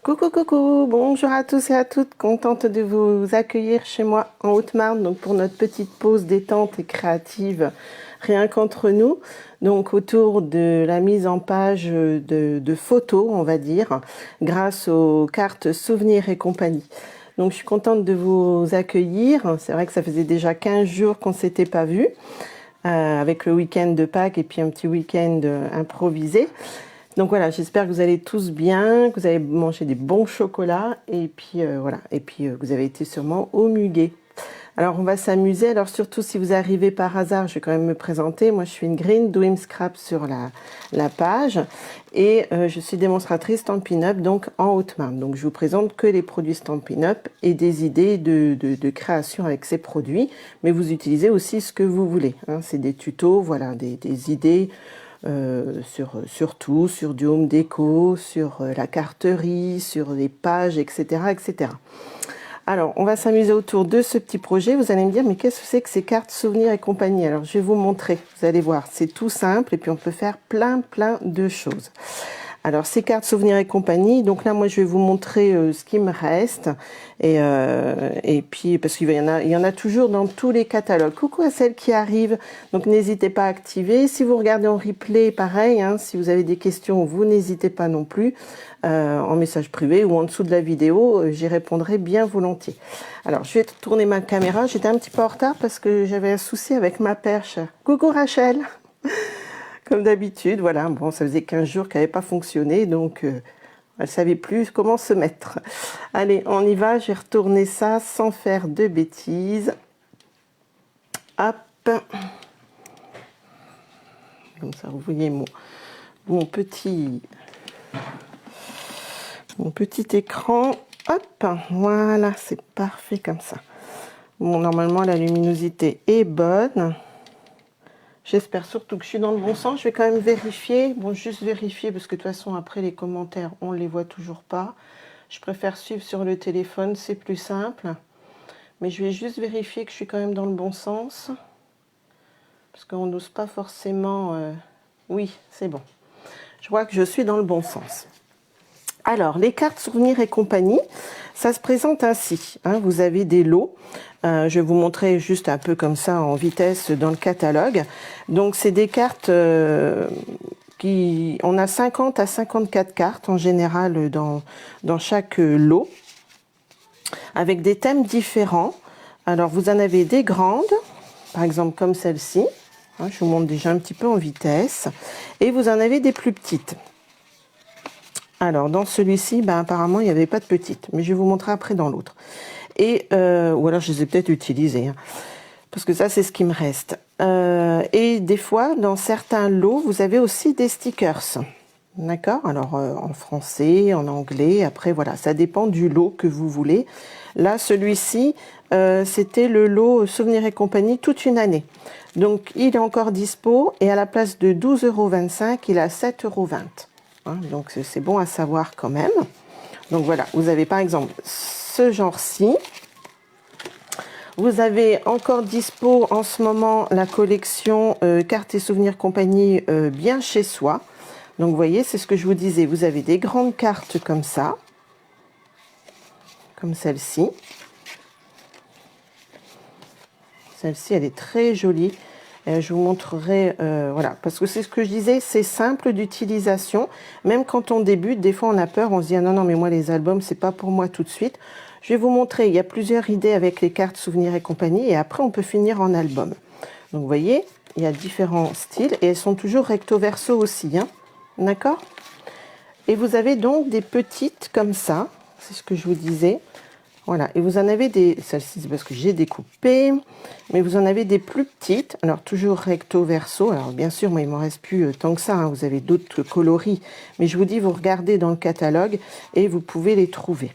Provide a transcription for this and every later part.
Coucou, coucou, bonjour à tous et à toutes, contente de vous accueillir chez moi en Haute-Marne, donc pour notre petite pause détente et créative, rien qu'entre nous, donc autour de la mise en page de photos, on va dire, grâce aux cartes souvenirs et compagnie. Donc je suis contente de vous accueillir, c'est vrai que ça faisait déjà 15 jours qu'on ne s'était pas vus, avec le week-end de Pâques et puis un petit week-end improvisé. Donc voilà, j'espère que vous allez tous bien, que vous avez mangé des bons chocolats et puis voilà, et puis vous avez été sûrement au muguet. Alors on va s'amuser, alors surtout si vous arrivez par hasard, je vais quand même me présenter. Moi je suis Ingrid, Doing Scrap sur la page et je suis démonstratrice Stampin' Up donc en Haute-Marne. Donc je vous présente que les produits Stampin' Up et des idées de création avec ces produits, mais vous utilisez aussi ce que vous voulez, hein. C'est des tutos, voilà, des idées. Sur tout, sur du home déco, sur la carterie, sur les pages, etc., etc. Alors, on va s'amuser autour de ce petit projet. Vous allez me dire, mais qu'est-ce que c'est que ces cartes souvenirs et compagnie? Alors, je vais vous montrer. Vous allez voir, c'est tout simple et puis on peut faire plein de choses. Alors, ces cartes souvenirs et compagnie, donc là, moi, je vais vous montrer ce qui me reste. Et puis, parce qu'il y en a toujours dans tous les catalogues. Coucou à celles qui arrivent, donc n'hésitez pas à activer. Si vous regardez en replay, pareil, hein, si vous avez des questions, vous n'hésitez pas non plus, en message privé ou en dessous de la vidéo, j'y répondrai bien volontiers. Alors, je vais tourner ma caméra. J'étais un petit peu en retard parce que j'avais un souci avec ma perche. Coucou Rachel. Comme d'habitude, voilà, bon, ça faisait 15 jours qu'elle n'avait pas fonctionné, donc elle ne savait plus comment se mettre. Allez, on y va, j'ai retourné ça sans faire de bêtises. Hop. Comme ça, vous voyez mon petit écran. Hop, voilà, c'est parfait comme ça. Bon, normalement, la luminosité est bonne. J'espère surtout que je suis dans le bon sens. Je vais quand même vérifier. Bon, juste vérifier parce que de toute façon, après les commentaires, on ne les voit toujours pas. Je préfère suivre sur le téléphone, c'est plus simple. Mais je vais juste vérifier que je suis quand même dans le bon sens. Parce qu'on n'ose pas forcément... Oui, c'est bon. Je vois que je suis dans le bon sens. Alors, les cartes souvenirs et compagnie, ça se présente ainsi, hein. Vous avez des lots. Je vais vous montrer juste un peu comme ça en vitesse dans le catalogue. Donc, c'est des cartes on a 50 à 54 cartes en général dans chaque lot, avec des thèmes différents. Alors, vous en avez des grandes, par exemple comme celle-ci. Hein, je vous montre déjà un petit peu en vitesse. Et vous en avez des plus petites. Alors, dans celui-ci, ben, apparemment, il n'y avait pas de petites. Mais je vais vous montrer après dans l'autre. Et, ou alors, je les ai peut-être utilisées. Hein, parce que ça, c'est ce qui me reste. Et des fois, dans certains lots, vous avez aussi des stickers. D'accord? Alors, en français, en anglais. Après, voilà, ça dépend du lot que vous voulez. Là, celui-ci, c'était le lot Souvenirs et compagnie toute une année. Donc, il est encore dispo. Et à la place de 12,25 €, il est à 7,20 €. Hein, donc c'est bon à savoir quand même. Donc voilà, vous avez par exemple ce genre-ci. Vous avez encore dispo en ce moment la collection cartes et souvenirs compagnie bien chez soi. Donc vous voyez, c'est ce que je vous disais. Vous avez des grandes cartes comme ça, comme celle-ci. Celle-ci, elle est très jolie. Je vous montrerai, voilà, parce que c'est ce que je disais, c'est simple d'utilisation. Même quand on débute, des fois on a peur, on se dit ah non, mais moi les albums, c'est pas pour moi tout de suite. Je vais vous montrer, il y a plusieurs idées avec les cartes souvenirs et compagnie, et après on peut finir en album. Donc vous voyez, il y a différents styles, et elles sont toujours recto verso aussi, hein, d'accord? Et vous avez donc des petites comme ça, c'est ce que je vous disais. Voilà, et vous en avez des, celle-ci c'est parce que j'ai découpé, mais vous en avez des plus petites, alors toujours recto verso, alors bien sûr, moi il m'en reste plus tant que ça, hein, vous avez d'autres coloris, mais je vous dis, vous regardez dans le catalogue et vous pouvez les trouver.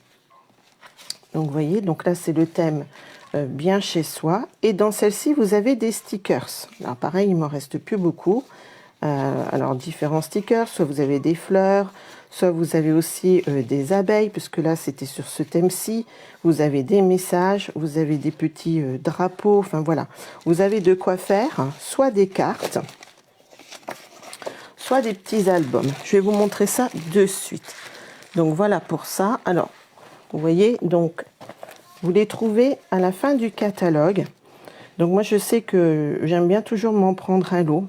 Donc vous voyez, donc là c'est le thème bien chez soi, et dans celle-ci vous avez des stickers, alors pareil, il m'en reste plus beaucoup, alors différents stickers, soit vous avez des fleurs, soit vous avez aussi des abeilles, puisque là c'était sur ce thème-ci, vous avez des messages, vous avez des petits drapeaux, enfin voilà, vous avez de quoi faire, hein, soit des cartes, soit des petits albums. Je vais vous montrer ça de suite. Donc voilà pour ça. Alors, vous voyez, donc vous les trouvez à la fin du catalogue. Donc moi je sais que j'aime bien toujours m'en prendre un lot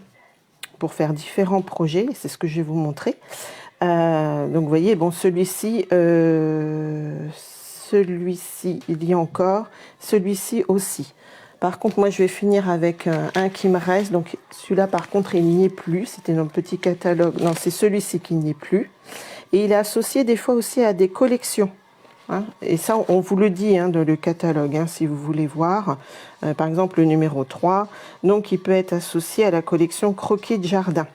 pour faire différents projets. C'est ce que je vais vous montrer. Donc vous voyez, bon, celui-ci, il y a encore, celui-ci aussi. Par contre, moi, je vais finir avec un qui me reste. Donc celui-là, par contre, il n'y est plus. C'était dans le petit catalogue. Non, c'est celui-ci qui n'y est plus. Et il est associé des fois aussi à des collections. Hein. Et ça, on vous le dit dans le catalogue, si vous voulez voir. Par exemple, le numéro 3. Donc, il peut être associé à la collection Croquis de jardin.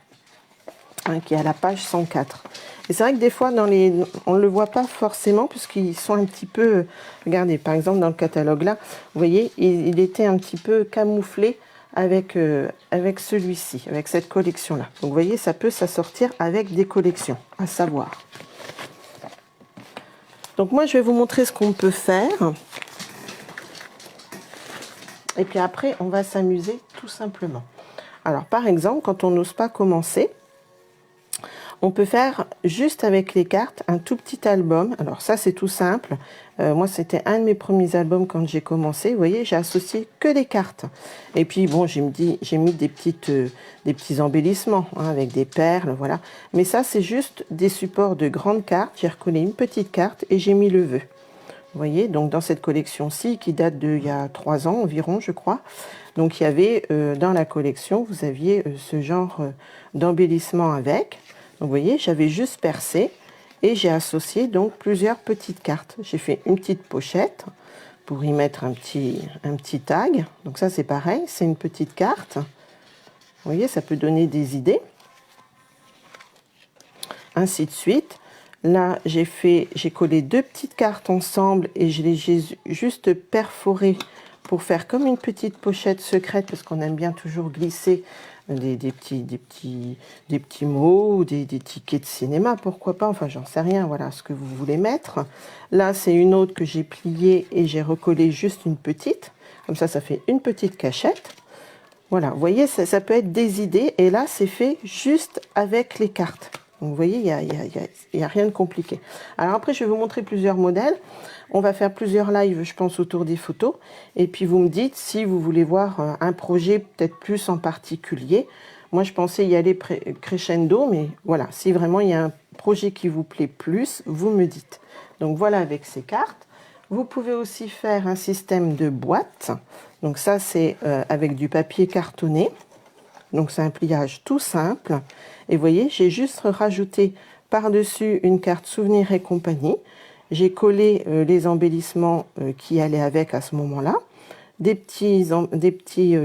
Qui est à la page 104. Et c'est vrai que des fois, on ne le voit pas forcément, puisqu'ils sont un petit peu... Regardez, par exemple, dans le catalogue-là, vous voyez, il était un petit peu camouflé avec celui-ci, avec cette collection-là. Donc, vous voyez, ça peut s'assortir avec des collections, à savoir. Donc, moi, je vais vous montrer ce qu'on peut faire. Et puis après, on va s'amuser tout simplement. Alors, par exemple, quand on n'ose pas commencer, on peut faire juste avec les cartes un tout petit album. Alors ça, c'est tout simple. Moi, c'était un de mes premiers albums quand j'ai commencé. Vous voyez, j'ai associé que des cartes. Et puis, bon, j'ai mis des petits embellissements avec des perles, voilà. Mais ça, c'est juste des supports de grandes cartes. J'ai recollé une petite carte et j'ai mis le vœu. Vous voyez, donc dans cette collection-ci, qui date d'il y a 3 ans environ, je crois. Donc, il y avait, dans la collection, vous aviez ce genre d'embellissement avec. Donc, vous voyez, j'avais juste percé et j'ai associé donc plusieurs petites cartes. J'ai fait une petite pochette pour y mettre un petit tag. Donc ça, c'est pareil, c'est une petite carte. Vous voyez, ça peut donner des idées. Ainsi de suite. Là, j'ai collé 2 petites cartes ensemble et je les ai juste perforées pour faire comme une petite pochette secrète, parce qu'on aime bien toujours glisser des petits mots ou des tickets de cinéma, pourquoi pas, enfin j'en sais rien, voilà ce que vous voulez mettre. Là, c'est une autre que j'ai pliée et j'ai recollé juste une petite, comme ça fait une petite cachette. Voilà, vous voyez, ça peut être des idées, et là, c'est fait juste avec les cartes. Donc, vous voyez, il n'y a rien de compliqué. Alors après, je vais vous montrer plusieurs modèles. On va faire plusieurs lives, je pense, autour des photos. Et puis, vous me dites si vous voulez voir un projet peut-être plus en particulier. Moi, je pensais y aller crescendo, mais voilà, si vraiment il y a un projet qui vous plaît plus, vous me dites. Donc, voilà avec ces cartes. Vous pouvez aussi faire un système de boîte. Donc, ça, c'est avec du papier cartonné. Donc, c'est un pliage tout simple. Et vous voyez, j'ai juste rajouté par-dessus une carte souvenir et compagnie. J'ai collé les embellissements qui allaient avec à ce moment-là. Des petits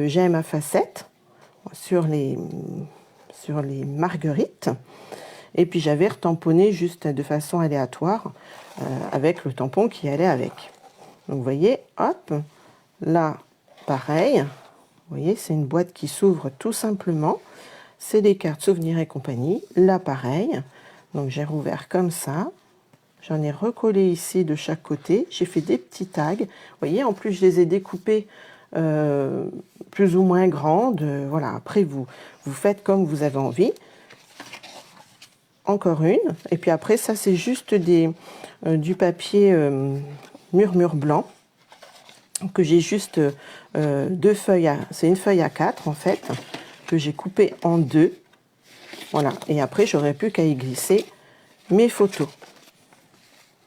gemmes à facettes sur les marguerites. Et puis, j'avais retamponné juste de façon aléatoire avec le tampon qui allait avec. Donc, vous voyez, hop, là, pareil. Vous voyez, c'est une boîte qui s'ouvre tout simplement. C'est des cartes souvenirs et compagnie. Là, pareil. Donc, j'ai rouvert comme ça. J'en ai recollé ici de chaque côté. J'ai fait des petits tags. Vous voyez, en plus, je les ai découpés plus ou moins grandes. Voilà, après, vous faites comme vous avez envie. Encore une. Et puis après, ça, c'est juste du papier murmure blanc que j'ai juste 2 feuilles. C'est une feuille à 4 en fait, que j'ai coupé en 2. Voilà. Et après, j'aurais plus qu'à y glisser mes photos.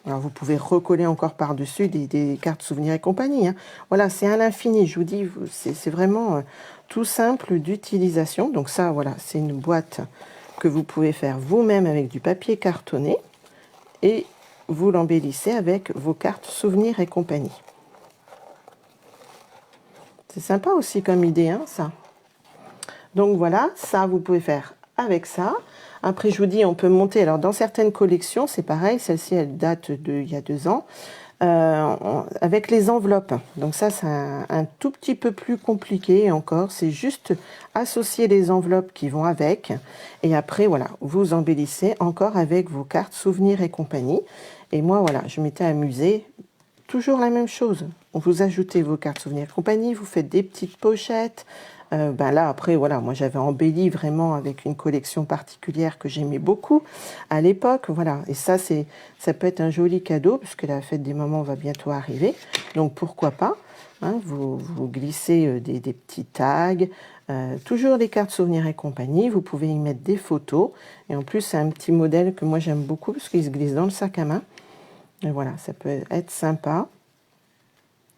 Alors, vous pouvez recoller encore par-dessus des cartes souvenirs et compagnie. Voilà, c'est à l'infini. Je vous dis, c'est vraiment tout simple d'utilisation. Donc ça, voilà, c'est une boîte que vous pouvez faire vous-même avec du papier cartonné. Et vous l'embellissez avec vos cartes souvenirs et compagnie. C'est sympa aussi comme idée, ça. Donc voilà, ça, vous pouvez faire avec ça. Après, je vous dis, on peut monter. Alors, dans certaines collections, c'est pareil. Celle-ci, elle date d'il y a 2 ans. Avec les enveloppes. Donc ça, c'est un tout petit peu plus compliqué encore. C'est juste associer les enveloppes qui vont avec. Et après, voilà, vous embellissez encore avec vos cartes souvenirs et compagnie. Et moi, voilà, je m'étais amusée toujours la même chose. Vous ajoutez vos cartes souvenirs et compagnie, vous faites des petites pochettes. Ben là, après, voilà, moi j'avais embelli vraiment avec une collection particulière que j'aimais beaucoup à l'époque. Voilà, et ça peut être un joli cadeau puisque la fête des mamans va bientôt arriver. Donc pourquoi pas, hein, vous glissez des petits tags, toujours des cartes souvenirs et compagnie. Vous pouvez y mettre des photos. Et en plus, c'est un petit modèle que moi j'aime beaucoup parce qu'il se glisse dans le sac à main. Et voilà, ça peut être sympa.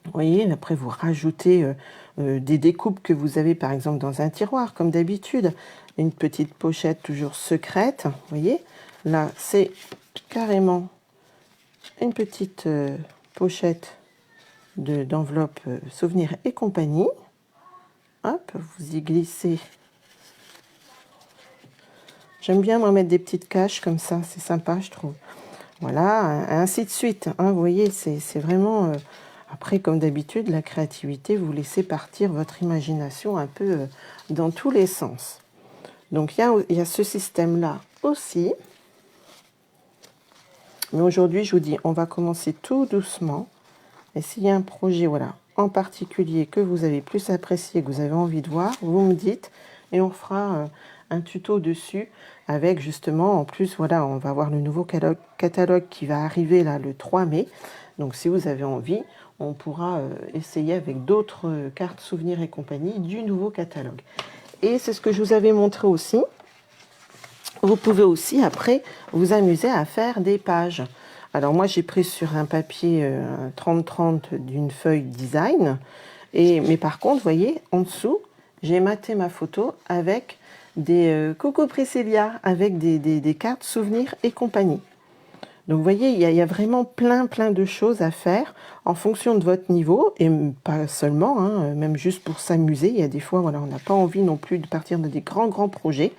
Vous voyez, après vous rajoutez des découpes que vous avez par exemple dans un tiroir, comme d'habitude. Une petite pochette toujours secrète, vous voyez. Là, c'est carrément une petite pochette d'enveloppe souvenirs et compagnie. Hop, vous y glissez. J'aime bien moi mettre des petites caches comme ça, c'est sympa je trouve. Voilà, ainsi de suite, hein, vous voyez, c'est vraiment... après, comme d'habitude, la créativité, vous laissez partir votre imagination un peu dans tous les sens. Donc, il y a ce système-là aussi. Mais aujourd'hui, je vous dis, on va commencer tout doucement. Et s'il y a un projet, voilà, en particulier que vous avez plus apprécié, que vous avez envie de voir, vous me dites et on fera un tuto dessus avec justement, en plus, voilà, on va voir le nouveau catalogue qui va arriver là le 3 mai. Donc, si vous avez envie, on pourra essayer avec d'autres cartes souvenirs et compagnie du nouveau catalogue. Et c'est ce que je vous avais montré aussi. Vous pouvez aussi, après, vous amuser à faire des pages. Alors, moi, j'ai pris sur un papier 30-30 d'une feuille design. Mais par contre, vous voyez, en dessous, j'ai maté ma photo avec des Coco Priscilla, avec des cartes souvenirs et compagnie. Donc, vous voyez, il y a vraiment plein de choses à faire en fonction de votre niveau, et pas seulement, hein, même juste pour s'amuser. Il y a des fois, voilà, on n'a pas envie non plus de partir dans des grands projets.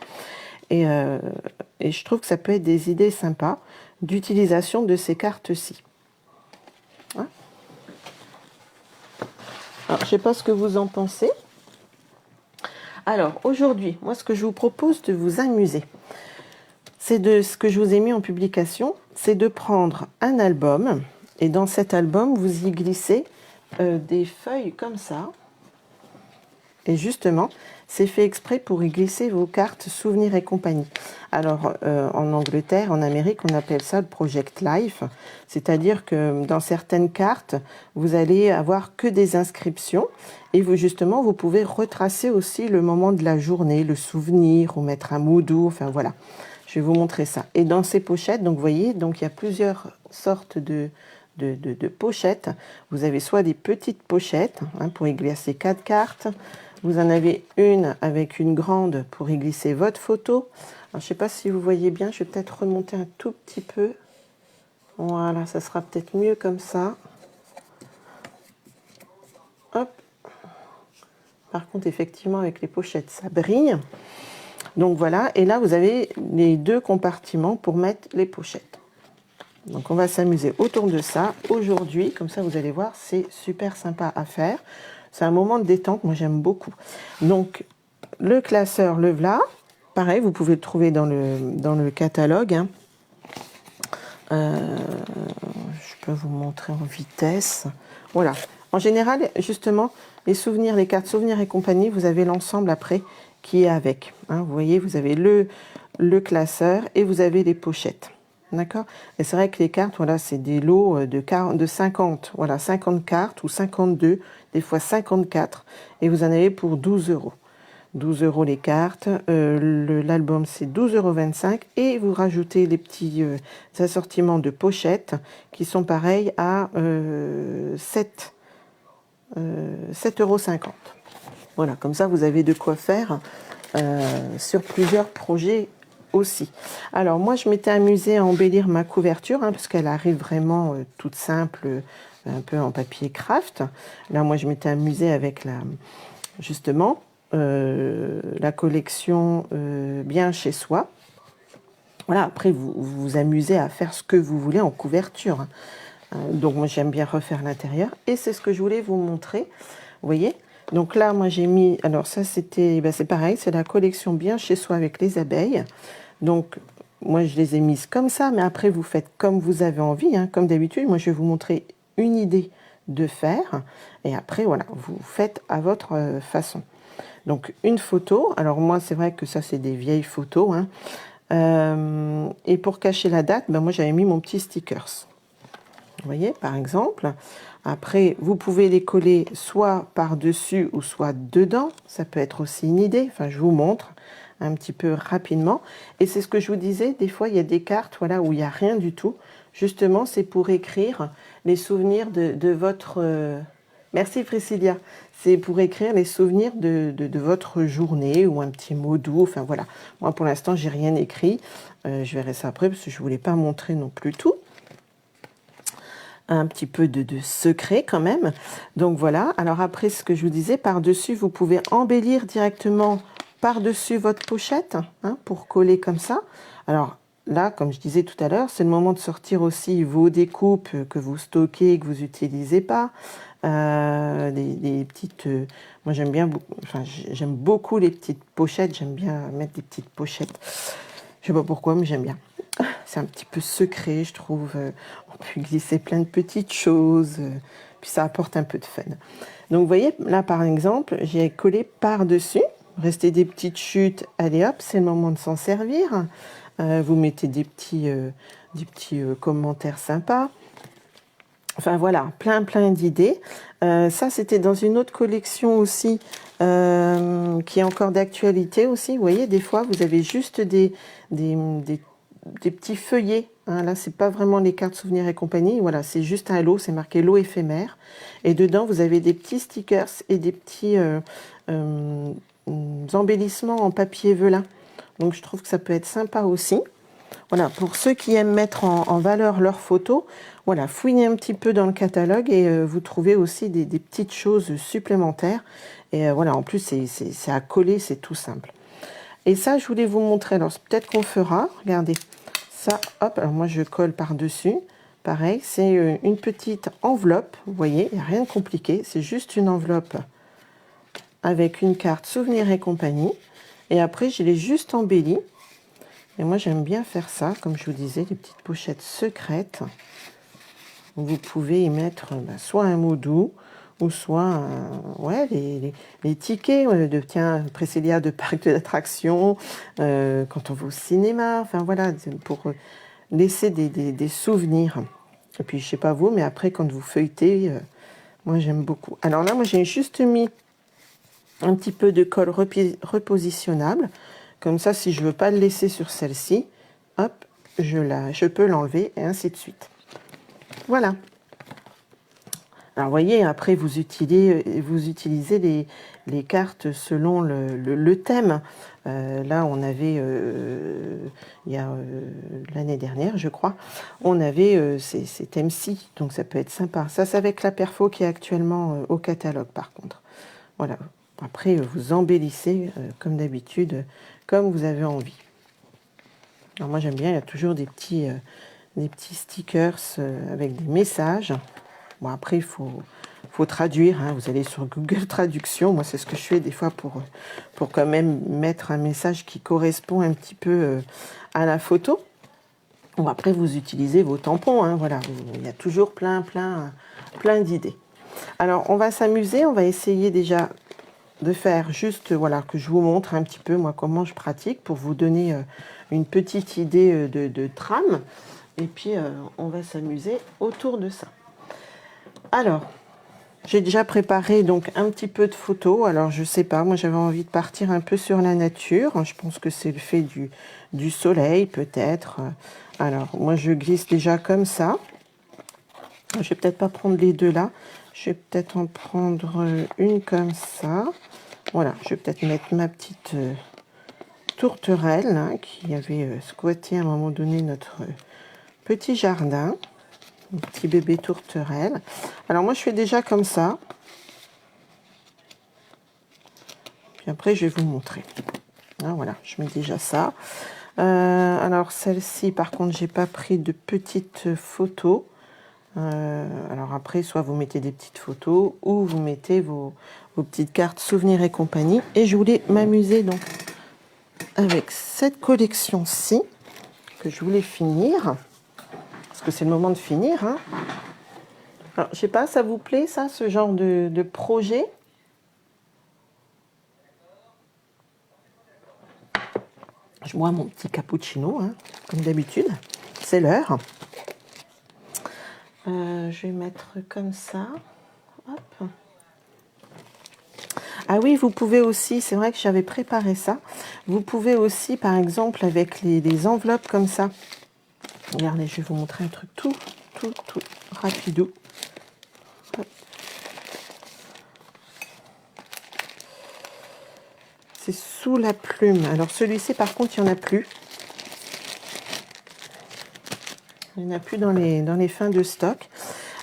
Et je trouve que ça peut être des idées sympas d'utilisation de ces cartes-ci. Hein? Alors, je ne sais pas ce que vous en pensez. Alors, aujourd'hui, moi, ce que je vous propose de vous amuser, c'est de ce que je vous ai mis en publication, c'est de prendre un album, et dans cet album, vous y glissez des feuilles comme ça. Et justement, c'est fait exprès pour y glisser vos cartes souvenirs et compagnie. Alors, en Angleterre, en Amérique, on appelle ça le Project Life. C'est-à-dire que dans certaines cartes, vous allez avoir que des inscriptions. Et vous, justement, vous pouvez retracer aussi le moment de la journée, le souvenir, ou mettre un mot doux, enfin voilà. Je vais vous montrer ça. Et dans ces pochettes, donc vous voyez, donc il y a plusieurs sortes de pochettes. Vous avez soit des petites pochettes hein, pour y glisser 4 cartes. Vous en avez une avec une grande pour y glisser votre photo. Alors, je ne sais pas si vous voyez bien, je vais peut-être remonter un tout petit peu. Voilà, ça sera peut-être mieux comme ça. Hop. Par contre, effectivement, avec les pochettes, ça brille. Donc voilà, et là, vous avez les 2 compartiments pour mettre les pochettes. Donc on va s'amuser autour de ça aujourd'hui. Comme ça, vous allez voir, c'est super sympa à faire. C'est un moment de détente, moi j'aime beaucoup. Donc, le classeur, le voilà. Pareil, vous pouvez le trouver dans le catalogue. Hein. Je peux vous montrer en vitesse. Voilà. En général, justement, les souvenirs, les cartes souvenirs et compagnie, vous avez l'ensemble après qui est avec. Hein. Vous voyez, vous avez le classeur et vous avez les pochettes. D'accord? Et c'est vrai que les cartes, voilà, c'est des lots de 50. Voilà, 50 cartes ou 52, des fois 54. Et vous en avez pour 12 €. 12 € les cartes. L'album, c'est 12,25 € et vous rajoutez les petits assortiments de pochettes qui sont pareils à 7,50 €. Voilà, comme ça, vous avez de quoi faire sur plusieurs projets aussi. Alors, moi, je m'étais amusée à embellir ma couverture hein, parce qu'elle arrive vraiment toute simple, un peu en papier craft. Là, moi, je m'étais amusée avec justement la collection Bien chez soi. Voilà, après, vous vous amusez à faire ce que vous voulez en couverture. Hein. Donc, moi, j'aime bien refaire l'intérieur. Et c'est ce que je voulais vous montrer. Vous voyez? Donc là, moi, j'ai mis... Alors, ça, c'était... Ben, c'est pareil, c'est la collection Bien chez soi avec les abeilles. Donc, moi, je les ai mises comme ça. Mais après, vous faites comme vous avez envie. Hein. Comme d'habitude, moi, je vais vous montrer une idée de faire. Et après, voilà, vous faites à votre façon. Donc, une photo. Alors, moi, c'est vrai que ça, c'est des vieilles photos. Hein. Et pour cacher la date, ben, moi, j'avais mis mon petit stickers. Vous voyez, par exemple. Après, vous pouvez les coller soit par-dessus ou soit dedans. Ça peut être aussi une idée. Enfin, je vous montre un petit peu rapidement. Et c'est ce que je vous disais. Des fois, il y a des cartes voilà, où il n'y a rien du tout. Justement, c'est pour écrire les souvenirs de votre... Merci Priscilla. C'est pour écrire les souvenirs de votre journée ou un petit mot doux. Enfin voilà. Moi, pour l'instant, j'ai rien écrit. Je verrai ça après parce que je ne voulais pas montrer non plus tout. Un petit peu de secret quand même. Donc voilà. Alors après, ce que je vous disais, par-dessus, vous pouvez embellir directement par-dessus votre pochette hein, pour coller comme ça. Alors là, comme je disais tout à l'heure, c'est le moment de sortir aussi vos découpes que vous stockez, que vous n'utilisez pas. Des petites... moi, j'aime bien... Enfin, j'aime beaucoup les petites pochettes. J'aime bien mettre des petites pochettes. Je sais pas pourquoi, mais j'aime bien. C'est un petit peu secret, je trouve. On peut glisser plein de petites choses. Puis ça apporte un peu de fun. Donc, vous voyez, là, par exemple, j'ai collé par-dessus. Restez des petites chutes. Allez, hop, c'est le moment de s'en servir. Vous mettez des petits commentaires sympas. Enfin, voilà, plein d'idées. Ça, c'était dans une autre collection aussi, qui est encore d'actualité aussi. Vous voyez, des fois, vous avez juste des petits feuillets. Hein. Là, c'est pas vraiment les cartes souvenirs et compagnie. Voilà, c'est juste un lot, c'est marqué lot éphémère. Et dedans, vous avez des petits stickers et des petits embellissements en papier velin. Donc, je trouve que ça peut être sympa aussi. Voilà, pour ceux qui aiment mettre en valeur leurs photos, voilà, fouinez un petit peu dans le catalogue et vous trouvez aussi des petites choses supplémentaires. Et voilà, en plus, c'est à coller, c'est tout simple. Et ça, je voulais vous montrer. Alors, peut-être qu'on fera. Regardez, ça, hop, alors moi, je colle par-dessus. Pareil, c'est une petite enveloppe. Vous voyez, il n'y a rien de compliqué. C'est juste une enveloppe avec une carte souvenirs et compagnie. Et après, je l'ai juste embellie. Et moi, j'aime bien faire ça, comme je vous disais, les petites pochettes secrètes. Vous pouvez y mettre soit un mot doux, ou soit ouais, les tickets de, tiens, Priscilla de parc d'attractions, quand on va au cinéma, enfin voilà, pour laisser des souvenirs. Et puis, je sais pas vous, mais après, quand vous feuilletez, moi, j'aime beaucoup. Alors là, moi, j'ai juste mis un petit peu de colle repositionnable. Comme ça, si je ne veux pas le laisser sur celle-ci, hop, je peux l'enlever et ainsi de suite. Voilà. Alors, vous voyez, après, vous utilisez les cartes selon le thème. Là, on avait, il y a l'année dernière, je crois, on avait ces thèmes-ci. Donc, ça peut être sympa. Ça, c'est avec la perfo qui est actuellement au catalogue, par contre. Voilà. Après, vous embellissez, comme d'habitude, comme vous avez envie. Alors moi j'aime bien, il y a toujours des petits stickers avec des messages. Bon après il faut traduire, hein. Vous allez sur Google Traduction. Moi c'est ce que je fais des fois pour quand même mettre un message qui correspond un petit peu à la photo. Bon après vous utilisez vos tampons, hein, voilà. Il y a toujours plein d'idées. Alors on va s'amuser, on va essayer déjà de faire juste, voilà, que je vous montre un petit peu, moi, comment je pratique pour vous donner une petite idée de trame. Et puis, on va s'amuser autour de ça. Alors, j'ai déjà préparé donc un petit peu de photos. Alors, je sais pas, moi, j'avais envie de partir un peu sur la nature. Je pense que c'est le fait du soleil, peut-être. Alors, moi, je glisse déjà comme ça. Je vais peut-être pas prendre les deux là. Je vais peut-être en prendre une comme ça. Voilà, je vais peut-être mettre ma petite tourterelle hein, qui avait squatté à un moment donné notre petit jardin. Un petit bébé tourterelle. Alors moi, je fais déjà comme ça. Puis après, je vais vous montrer. Ah, voilà, je mets déjà ça. Alors celle-ci, par contre, j'ai pas pris de petites photos. Alors après, soit vous mettez des petites photos ou vous mettez vos petites cartes souvenirs et compagnie. Et je voulais m'amuser donc avec cette collection-ci que je voulais finir. Parce que c'est le moment de finir. Hein. Alors, je sais pas, ça vous plaît, ça, ce genre de projet? Je bois mon petit cappuccino, hein, comme d'habitude. C'est l'heure. Je vais mettre comme ça. Hop. Ah oui, vous pouvez aussi, c'est vrai que j'avais préparé ça. Vous pouvez aussi, par exemple, avec les enveloppes comme ça. Regardez, je vais vous montrer un truc tout rapidou. C'est sous la plume. Alors celui-ci, par contre, il n'y en a plus. Il n'y en a plus dans les fins de stock.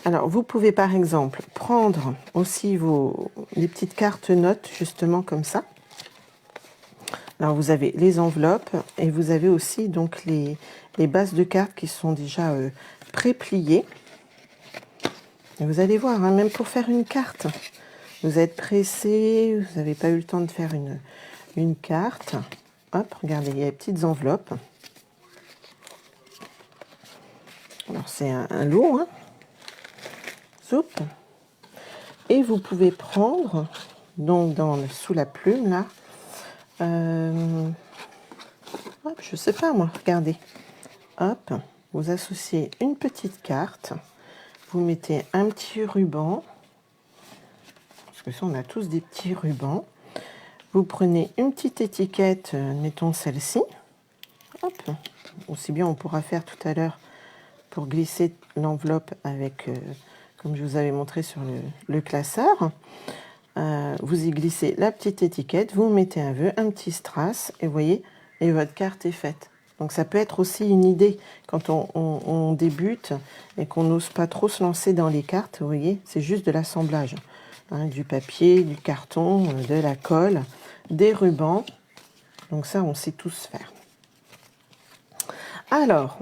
Alors, vous pouvez, par exemple, prendre aussi les petites cartes notes, justement comme ça. Alors, vous avez les enveloppes et vous avez aussi donc les bases de cartes qui sont déjà pré-pliées. Et vous allez voir, hein, même pour faire une carte, vous êtes pressé, vous n'avez pas eu le temps de faire une carte. Hop, regardez, il y a les petites enveloppes. Alors, c'est un lot, hein. Soupe. Et vous pouvez prendre, donc sous la plume, là, hop, je sais pas moi, regardez. Hop, vous associez une petite carte, vous mettez un petit ruban, parce que ça, on a tous des petits rubans. Vous prenez une petite étiquette, mettons celle-ci. Hop, aussi bien on pourra faire tout à l'heure pour glisser l'enveloppe avec, comme je vous avais montré sur le classeur. Vous y glissez la petite étiquette, vous mettez un vœu, un petit strass, et vous voyez, et votre carte est faite. Donc ça peut être aussi une idée quand on débute et qu'on n'ose pas trop se lancer dans les cartes. Vous voyez, c'est juste de l'assemblage. Hein, du papier, du carton, de la colle, des rubans. Donc ça, on sait tous faire. Alors,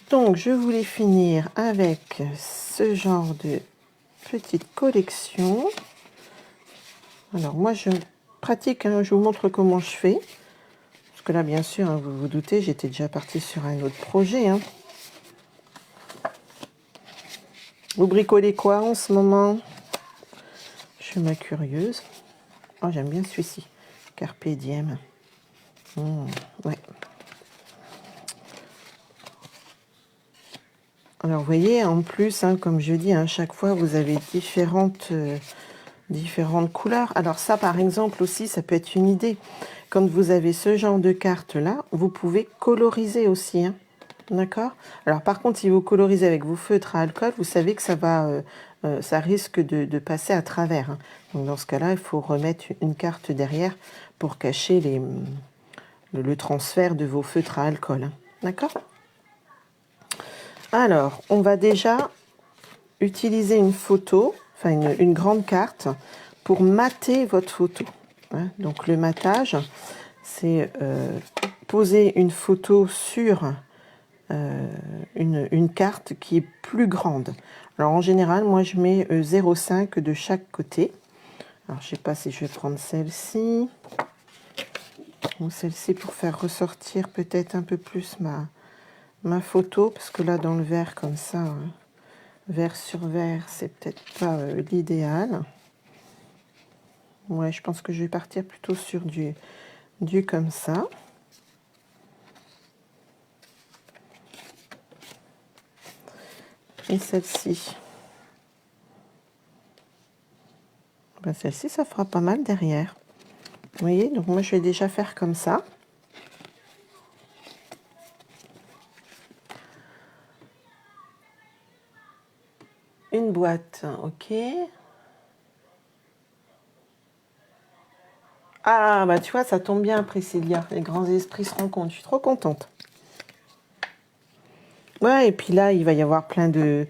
donc je voulais finir avec ce genre de petite collection. Alors moi je pratique, hein, je vous montre comment je fais. Parce que là bien sûr, hein, vous vous doutez, j'étais déjà partie sur un autre projet. Hein. Vous bricolez quoi en ce moment? Je suis ma curieuse. Oh, j'aime bien celui-ci. Carpe diem. Ouais. Alors vous voyez, en plus, hein, comme je dis, hein, chaque fois vous avez différentes couleurs. Alors ça, par exemple, aussi, ça peut être une idée. Quand vous avez ce genre de carte-là, vous pouvez coloriser aussi. Hein. D'accord? Alors par contre, si vous colorisez avec vos feutres à alcool, vous savez que ça risque de passer à travers. Hein. Donc dans ce cas-là, il faut remettre une carte derrière pour cacher le transfert de vos feutres à alcool. Hein. D'accord? Alors, on va déjà utiliser une photo, enfin une grande carte, pour mater votre photo. Hein. Donc le matage, c'est poser une photo sur une carte qui est plus grande. Alors en général, moi je mets 0,5 de chaque côté. Alors je ne sais pas si je vais prendre celle-ci ou celle-ci pour faire ressortir peut-être un peu plus ma photo, parce que là dans le verre comme ça, hein, vert sur vert, c'est peut-être pas l'idéal. Ouais, je pense que je vais partir plutôt sur du comme ça. Et celle-ci. Ben, celle-ci, ça fera pas mal derrière. Vous voyez, donc moi je vais déjà faire comme ça. Une boîte, ok. Ah, bah tu vois, ça tombe bien, Priscilla. Les grands esprits se rencontrent. Je suis trop contente. Ouais, et puis là, il va y avoir plein de...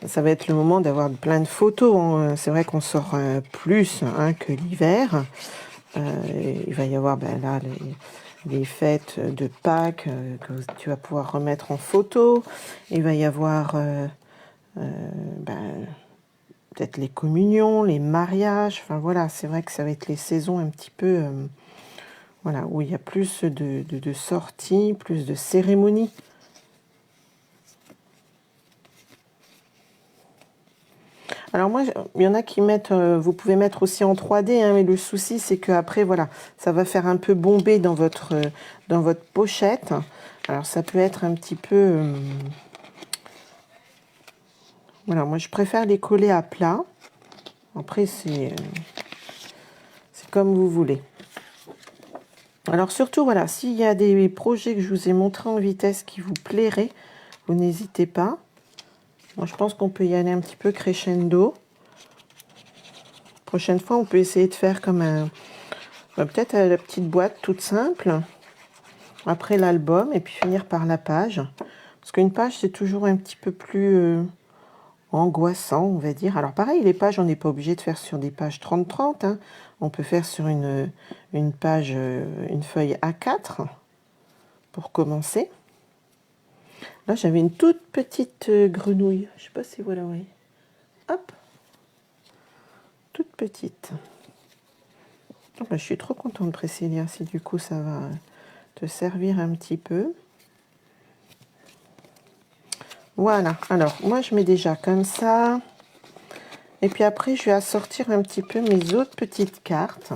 Ça va être le moment d'avoir plein de photos. Hein. C'est vrai qu'on sort plus hein, que l'hiver. Il va y avoir ben, là les fêtes de Pâques que tu vas pouvoir remettre en photo. Il va y avoir ben, peut-être les communions, les mariages. Enfin voilà, c'est vrai que ça va être les saisons un petit peu voilà, où il y a plus de sorties, plus de cérémonies. Alors moi, il y en a qui mettent, vous pouvez mettre aussi en 3D, hein, mais le souci c'est que après voilà, ça va faire un peu bombé dans votre pochette. Alors ça peut être un petit peu, voilà, moi je préfère les coller à plat. Après c'est comme vous voulez. Alors surtout voilà, s'il y a des projets que je vous ai montrés en vitesse qui vous plairaient, vous n'hésitez pas. Moi je pense qu'on peut y aller un petit peu crescendo. Prochaine fois, on peut essayer de faire comme un... peut-être la petite boîte toute simple. Après l'album et puis finir par la page. Parce qu'une page, c'est toujours un petit peu plus angoissant, on va dire. Alors pareil, les pages, on n'est pas obligé de faire sur des pages 30-30. Hein. On peut faire sur une page, une feuille A4 pour commencer. Là, j'avais une toute petite grenouille. Je ne sais pas si vous la voyez. Hop. Toute petite. Oh, bah, je suis trop contente, Priscilla, si du coup ça va te servir un petit peu. Voilà, alors moi je mets déjà comme ça. Et puis après je vais assortir un petit peu mes autres petites cartes.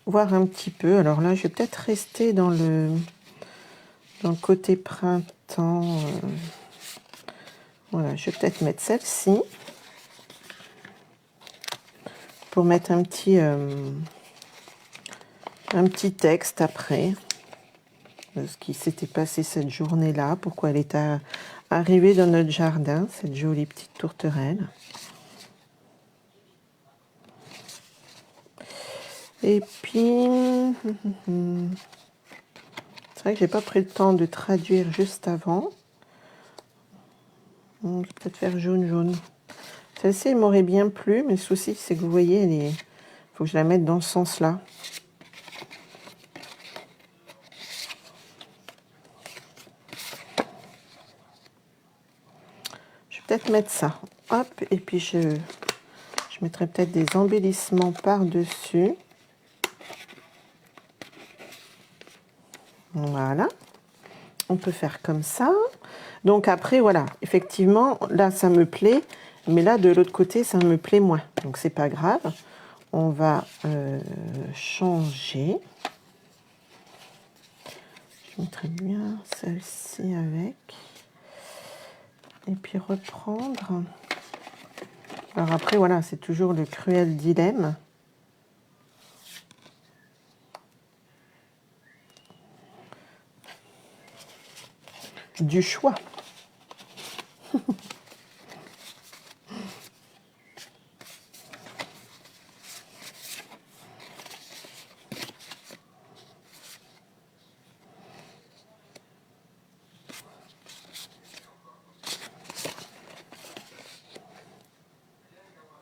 Voir un petit peu. Alors là je vais peut-être rester dans le côté printemps. Voilà, je vais peut-être mettre celle-ci. Pour mettre un petit texte après. Ce qui s'était passé cette journée-là. Pourquoi elle est arrivée dans notre jardin, cette jolie petite tourterelle. Et puis, c'est vrai que j'ai pas pris le temps de traduire juste avant. On va peut-être faire jaune. Celle-ci, elle m'aurait bien plu, mais le souci, c'est que vous voyez, il faut que je la mette dans ce sens-là. Je vais peut-être mettre ça. Hop, et puis je mettrai peut-être des embellissements par-dessus. Voilà. On peut faire comme ça. Donc après, voilà, effectivement, là, ça me plaît. Mais là, de l'autre côté, ça me plaît moins. Donc, c'est pas grave. On va changer. Je mettrai bien celle-ci avec. Et puis reprendre. Alors après, voilà, c'est toujours le cruel dilemme. Du choix.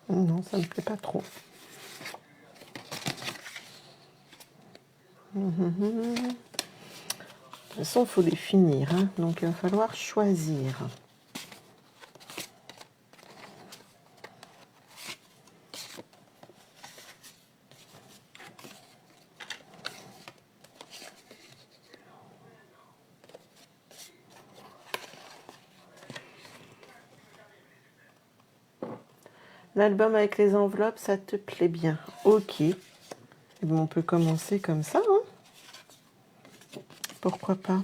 Non, ça ne me plaît pas trop. De toute façon, il faut les finir. Hein. Donc, il va falloir choisir. L'album avec les enveloppes, ça te plaît bien. Ok. Bon, on peut commencer comme ça. Hein. Pourquoi pas?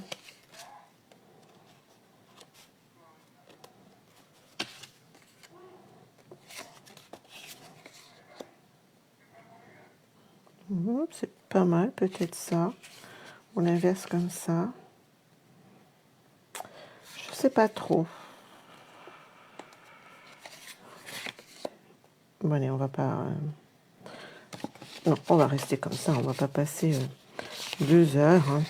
C'est pas mal, peut-être ça. On inverse comme ça. Je sais pas trop. Bon, allez, on va pas... Non, on va rester comme ça. On va pas passer 2 heures. Hein.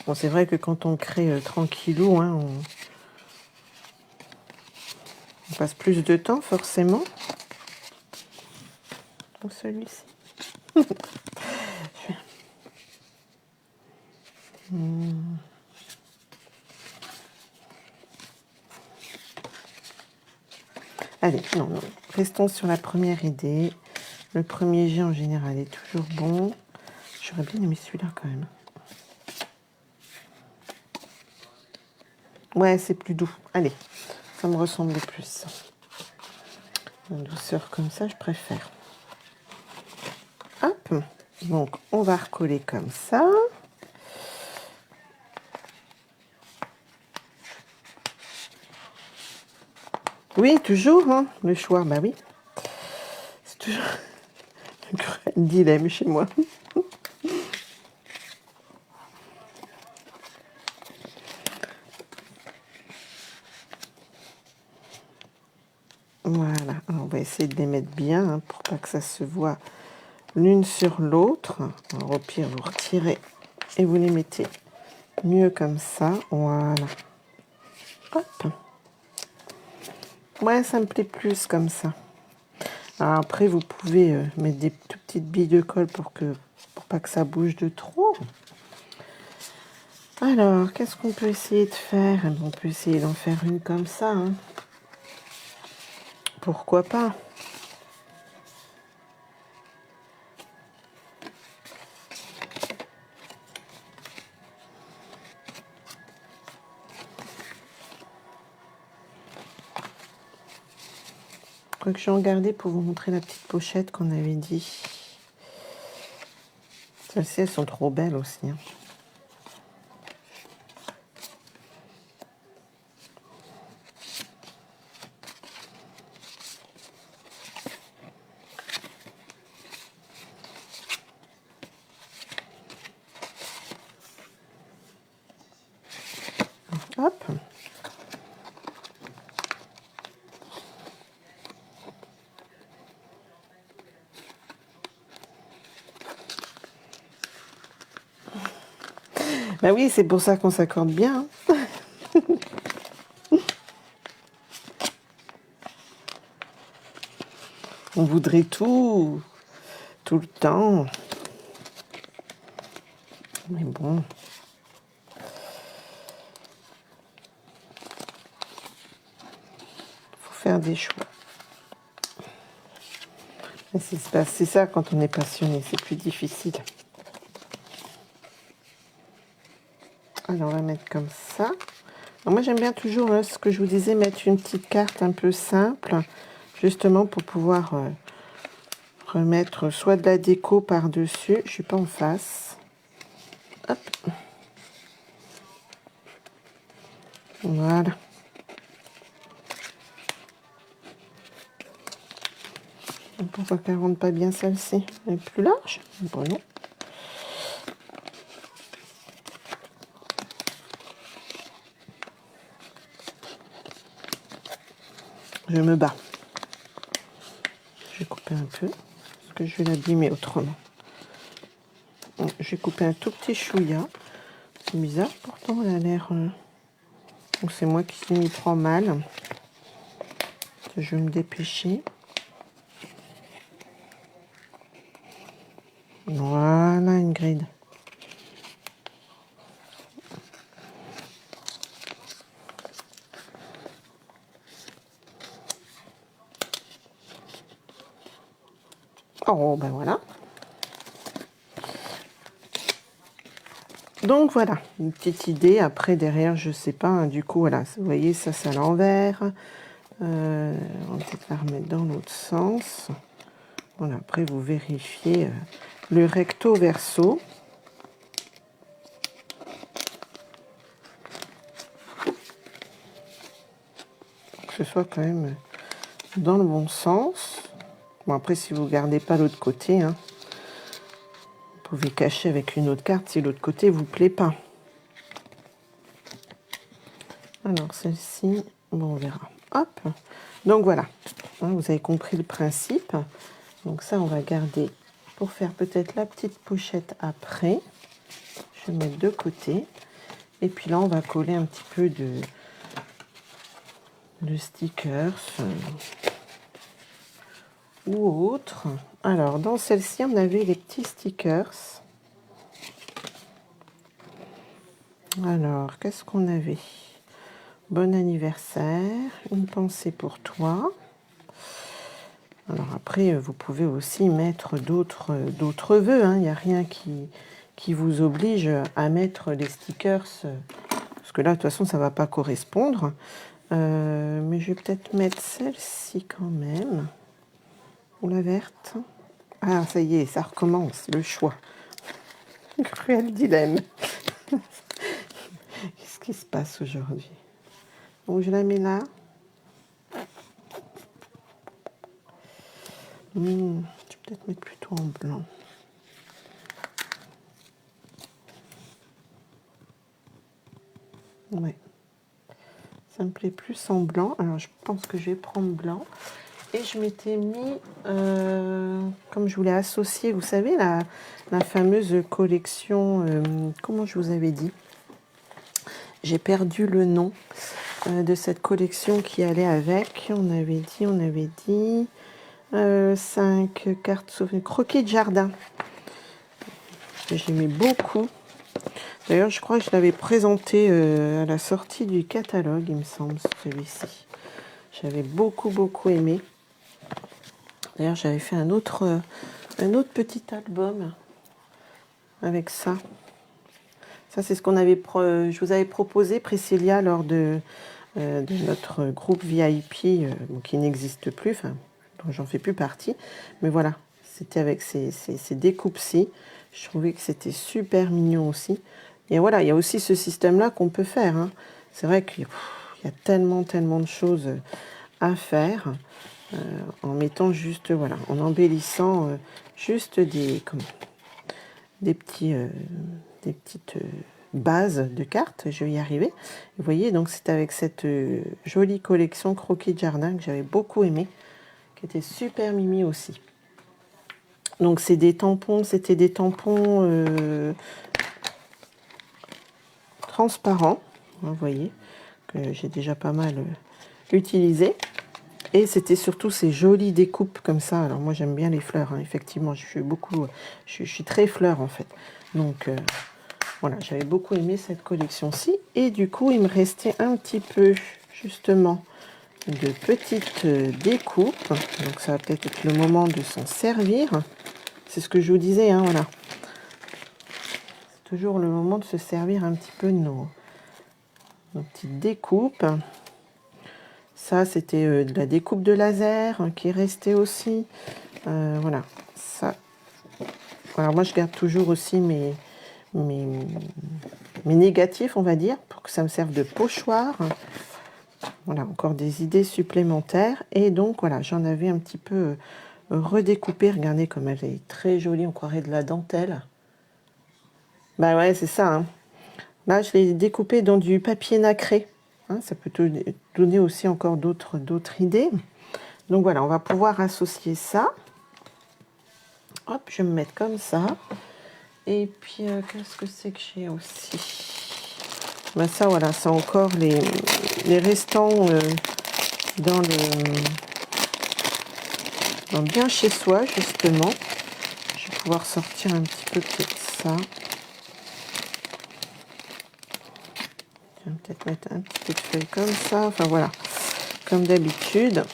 Bon, c'est vrai que quand on crée tranquillou, hein, on passe plus de temps, forcément. Pour celui-ci. Allez, non, restons sur la première idée. Le premier jet en général est toujours bon. J'aurais bien aimé celui-là quand même. Ouais, c'est plus doux. Allez, Ça me ressemble plus. En douceur comme ça, je préfère. Hop. Donc, on va recoller comme ça. Oui, toujours, hein, le choix, bah oui. C'est toujours un dilemme chez moi. Voilà, alors on va essayer de les mettre bien hein, pour pas que ça se voit l'une sur l'autre. Alors au pire, vous retirez et vous les mettez mieux comme ça. Voilà. Hop. Ouais, ça me plaît plus comme ça. Alors après, vous pouvez mettre des tout petites billes de colle pour pas que ça bouge de trop. Alors, qu'est-ce qu'on peut essayer de faire? On peut essayer d'en faire une comme ça. Hein. Pourquoi pas? Quoi que je vais en garder pour vous montrer la petite pochette qu'on avait dit. Celles-ci, elles sont trop belles aussi. Hein. Hop. Bah oui, c'est pour ça qu'on s'accorde bien. Hein. On voudrait tout le temps. Mais bon. Faut faire des choix. C'est ça quand on est passionné, c'est plus difficile. Alors on va mettre comme ça. Alors, moi j'aime bien toujours là, ce que je vous disais, mettre une petite carte un peu simple, justement pour pouvoir remettre soit de la déco par-dessus. Je suis pas en face. Hop. Voilà. Pourquoi qu'elle ne rentre pas bien celle-ci? Elle est plus large? Bon non. Je me bats. Je vais couper un peu, parce que je vais l'abîmer autrement. Bon, je vais couper un tout petit chouïa. C'est bizarre, pourtant elle a l'air... Donc c'est moi qui m'y prends mal. Je vais me dépêcher. Voilà, Ingrid. Oh, ben voilà. Donc voilà, une petite idée. Après, derrière, je sais pas. Hein, du coup, voilà, vous voyez, ça c'est à l'envers. On va peut-être la remettre dans l'autre sens. Voilà, après, vous vérifiez le recto verso. Que ce soit quand même dans le bon sens. Bon, après, si vous ne gardez pas l'autre côté, hein, vous pouvez cacher avec une autre carte si l'autre côté ne vous plaît pas. Alors, celle-ci, bon, on verra. Hop. Donc, voilà. Hein, vous avez compris le principe. Donc, ça, on va garder pour faire peut-être la petite pochette après. Je vais mettre de côté. Et puis là, on va coller un petit peu de stickers ou autre. Alors, dans celle-ci, on avait les petits stickers. Alors, qu'est-ce qu'on avait? Bon anniversaire, une pensée pour toi. Alors après, vous pouvez aussi mettre d'autres vœux. Hein. Il n'y a rien qui vous oblige à mettre les stickers. Parce que là, de toute façon, ça ne va pas correspondre. Mais je vais peut-être mettre celle-ci quand même. Ou la verte. Ah, ça y est, ça recommence, le choix. Cruel dilemme. Qu'est-ce qui se passe aujourd'hui? Donc je la mets là. Je vais peut-être mettre plutôt en blanc. Ouais. Ça me plaît plus en blanc. Alors je pense que je vais prendre blanc. Et je m'étais mis, comme je voulais associer, vous savez, la fameuse collection, comment je vous avais dit? J'ai perdu le nom de cette collection qui allait avec. On avait dit 5 cartes souvenirs, croquis de jardin. J'aimais beaucoup. D'ailleurs, je crois que je l'avais présenté à la sortie du catalogue, il me semble, celui-ci. J'avais beaucoup aimé. D'ailleurs, j'avais fait un autre petit album avec ça. Ça, c'est ce qu'on avait, je vous avais proposé, Priscilla, lors de notre groupe VIP, qui n'existe plus, enfin, dont j'en fais plus partie. Mais voilà, c'était avec ces découpes-ci. Je trouvais que c'était super mignon aussi. Et voilà, il y a aussi ce système-là qu'on peut faire, hein. C'est vrai qu'il y a tellement de choses à faire en mettant juste, voilà, en embellissant juste des petites bases de cartes. Je vais y arriver. Vous voyez, donc c'est avec cette jolie collection Croquis de jardin que j'avais beaucoup aimé, qui était super mimi aussi. Donc c'est des tampons, c'était des tampons transparents, vous voyez, que j'ai déjà pas mal utilisé. Et c'était surtout ces jolies découpes comme ça. Alors moi j'aime bien les fleurs, hein. Effectivement, je suis très fleur en fait. Donc voilà, j'avais beaucoup aimé cette collection-ci. Et du coup, il me restait un petit peu justement de petites découpes. Donc ça va peut-être être le moment de s'en servir. C'est ce que je vous disais, hein, voilà. C'est toujours le moment de se servir un petit peu de nos petites découpes. Ça, c'était de la découpe de laser qui est restée aussi. Voilà, ça. Alors moi, je garde toujours aussi mes négatifs, on va dire, pour que ça me serve de pochoir. Voilà, encore des idées supplémentaires. Et donc, voilà, j'en avais un petit peu redécoupé. Regardez comme elle est très jolie, on croirait de la dentelle. Bah ouais, c'est ça, hein. Là, je l'ai découpé dans du papier nacré. Hein, ça peut te donner aussi encore d'autres idées. Donc voilà, on va pouvoir associer ça. Hop, je vais me mettre comme ça. Et puis, qu'est-ce que c'est que j'ai aussi? Ben ça, voilà, c'est encore les restants dans bien chez soi, justement. Je vais pouvoir sortir un petit peu peut-être ça. Je vais peut-être mettre un petit peu de feuilles comme ça. Enfin, voilà, comme d'habitude.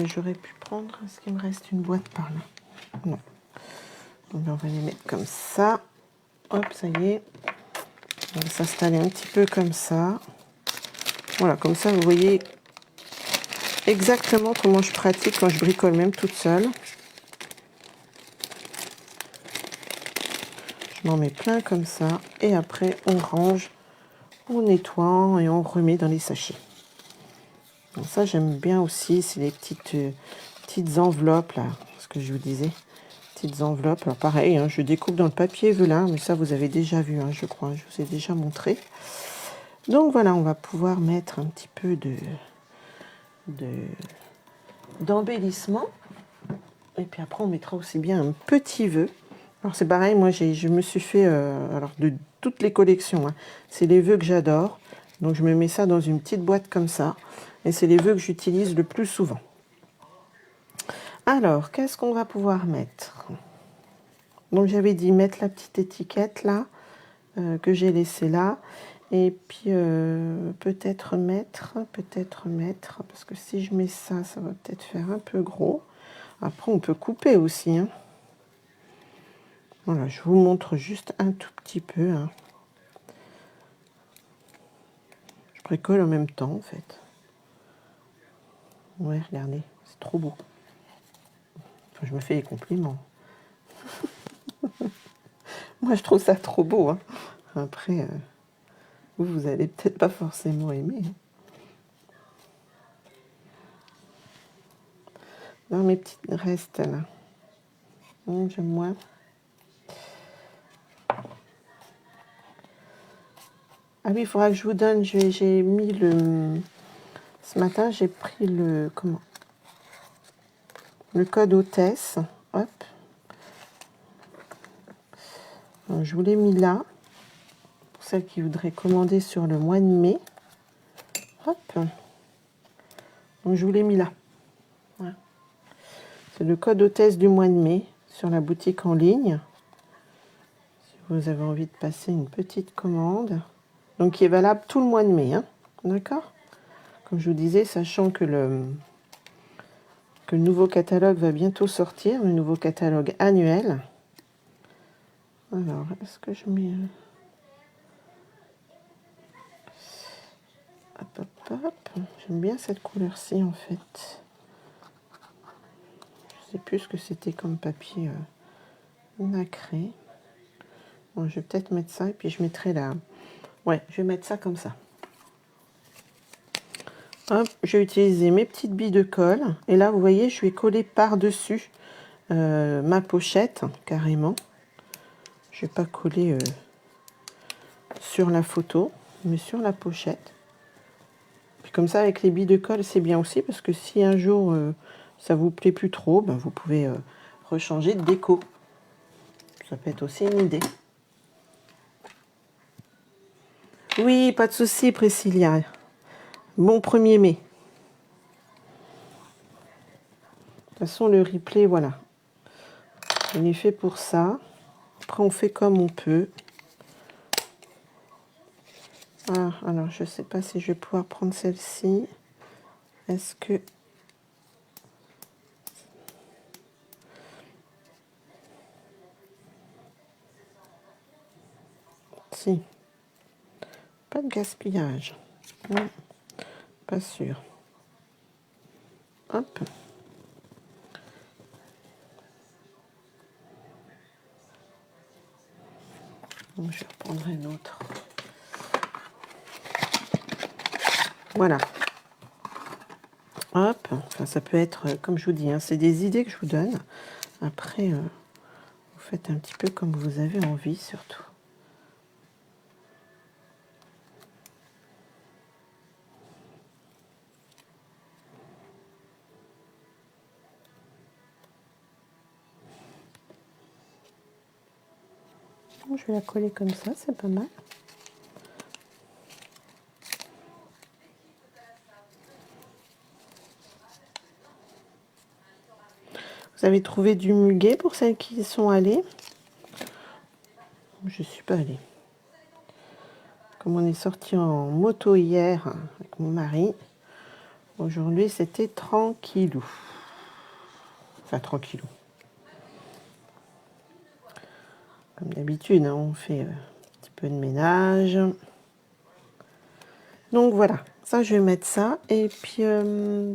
J'aurais pu prendre... Est-ce qu'il me reste une boîte par là? Non. Donc, on va les mettre comme ça. Hop, ça y est. On va s'installer un petit peu comme ça. Voilà, comme ça, vous voyez exactement comment je pratique quand je bricole même toute seule. Je m'en mets plein comme ça. Et après, on range, on nettoie et on remet dans les sachets. Donc ça, j'aime bien aussi. C'est les petites enveloppes, là, ce que je vous disais. Petites enveloppes. Alors pareil, hein, je découpe dans le papier velin, mais ça, vous avez déjà vu, hein, je crois. Je vous ai déjà montré. Donc voilà, on va pouvoir mettre un petit peu d'embellissement. Et puis après, on mettra aussi bien un petit vœu. Alors c'est pareil, moi je me suis fait, alors de toutes les collections, hein, c'est les vœux que j'adore. Donc je me mets ça dans une petite boîte comme ça. Et c'est les vœux que j'utilise le plus souvent. Alors, qu'est-ce qu'on va pouvoir mettre? Donc j'avais dit mettre la petite étiquette là, que j'ai laissée là. Et puis peut-être mettre, parce que si je mets ça, ça va peut-être faire un peu gros. Après, on peut couper aussi, hein. Voilà, je vous montre juste un tout petit peu, hein. Je bricole en même temps, en fait. Ouais, regardez, c'est trop beau. Enfin, je me fais les compliments. Moi, je trouve ça trop beau. Hein. Après, vous allez peut-être pas forcément aimer. Hein. Non, mes petites restes là. J'aime moins. Ah oui, il faudra que je vous donne. J'ai mis le. Ce matin, j'ai pris le. Comment? Le code hôtesse. Hop. Donc, je vous l'ai mis là. Pour celles qui voudraient commander sur le mois de mai. Hop. Donc, je vous l'ai mis là. Voilà. C'est le code hôtesse du mois de mai sur la boutique en ligne. Si vous avez envie de passer une petite commande. Donc, qui est valable tout le mois de mai. Hein. D'accord? Comme je vous disais, sachant que le nouveau catalogue va bientôt sortir, le nouveau catalogue annuel. Alors, est-ce que je mets... Hop, hop, hop. J'aime bien cette couleur-ci, en fait. Je sais plus ce que c'était comme papier nacré. Bon, je vais peut-être mettre ça, et puis je mettrai la... Ouais, je vais mettre ça comme ça. Hop, j'ai utilisé mes petites billes de colle. Et là, vous voyez, je vais coller par-dessus ma pochette, carrément. Je ne vais pas coller sur la photo, mais sur la pochette. Puis comme ça, avec les billes de colle, c'est bien aussi, parce que si un jour ça vous plaît plus trop, ben, vous pouvez rechanger de déco. Ça peut être aussi une idée. Oui, pas de souci, Priscilla. Bon 1er mai. De toute façon, le replay, voilà. On est fait pour ça. Après, on fait comme on peut. Ah, alors, je ne sais pas si je vais pouvoir prendre celle-ci. Est-ce que... Si. Pas de gaspillage. Non, pas sûr. Hop. Donc, je reprendrai une autre. Voilà. Hop. Enfin, ça peut être, comme je vous dis, hein, c'est des idées que je vous donne. Après, vous faites un petit peu comme vous avez envie, surtout. Je vais la coller comme ça, c'est pas mal. Vous avez trouvé du muguet pour celles qui y sont allées? Je ne suis pas allée. Comme on est sorti en moto hier avec mon mari, aujourd'hui c'était tranquillou. Enfin tranquillou. Comme d'habitude, hein, on fait un petit peu de ménage. Donc voilà, ça je vais mettre ça. Et puis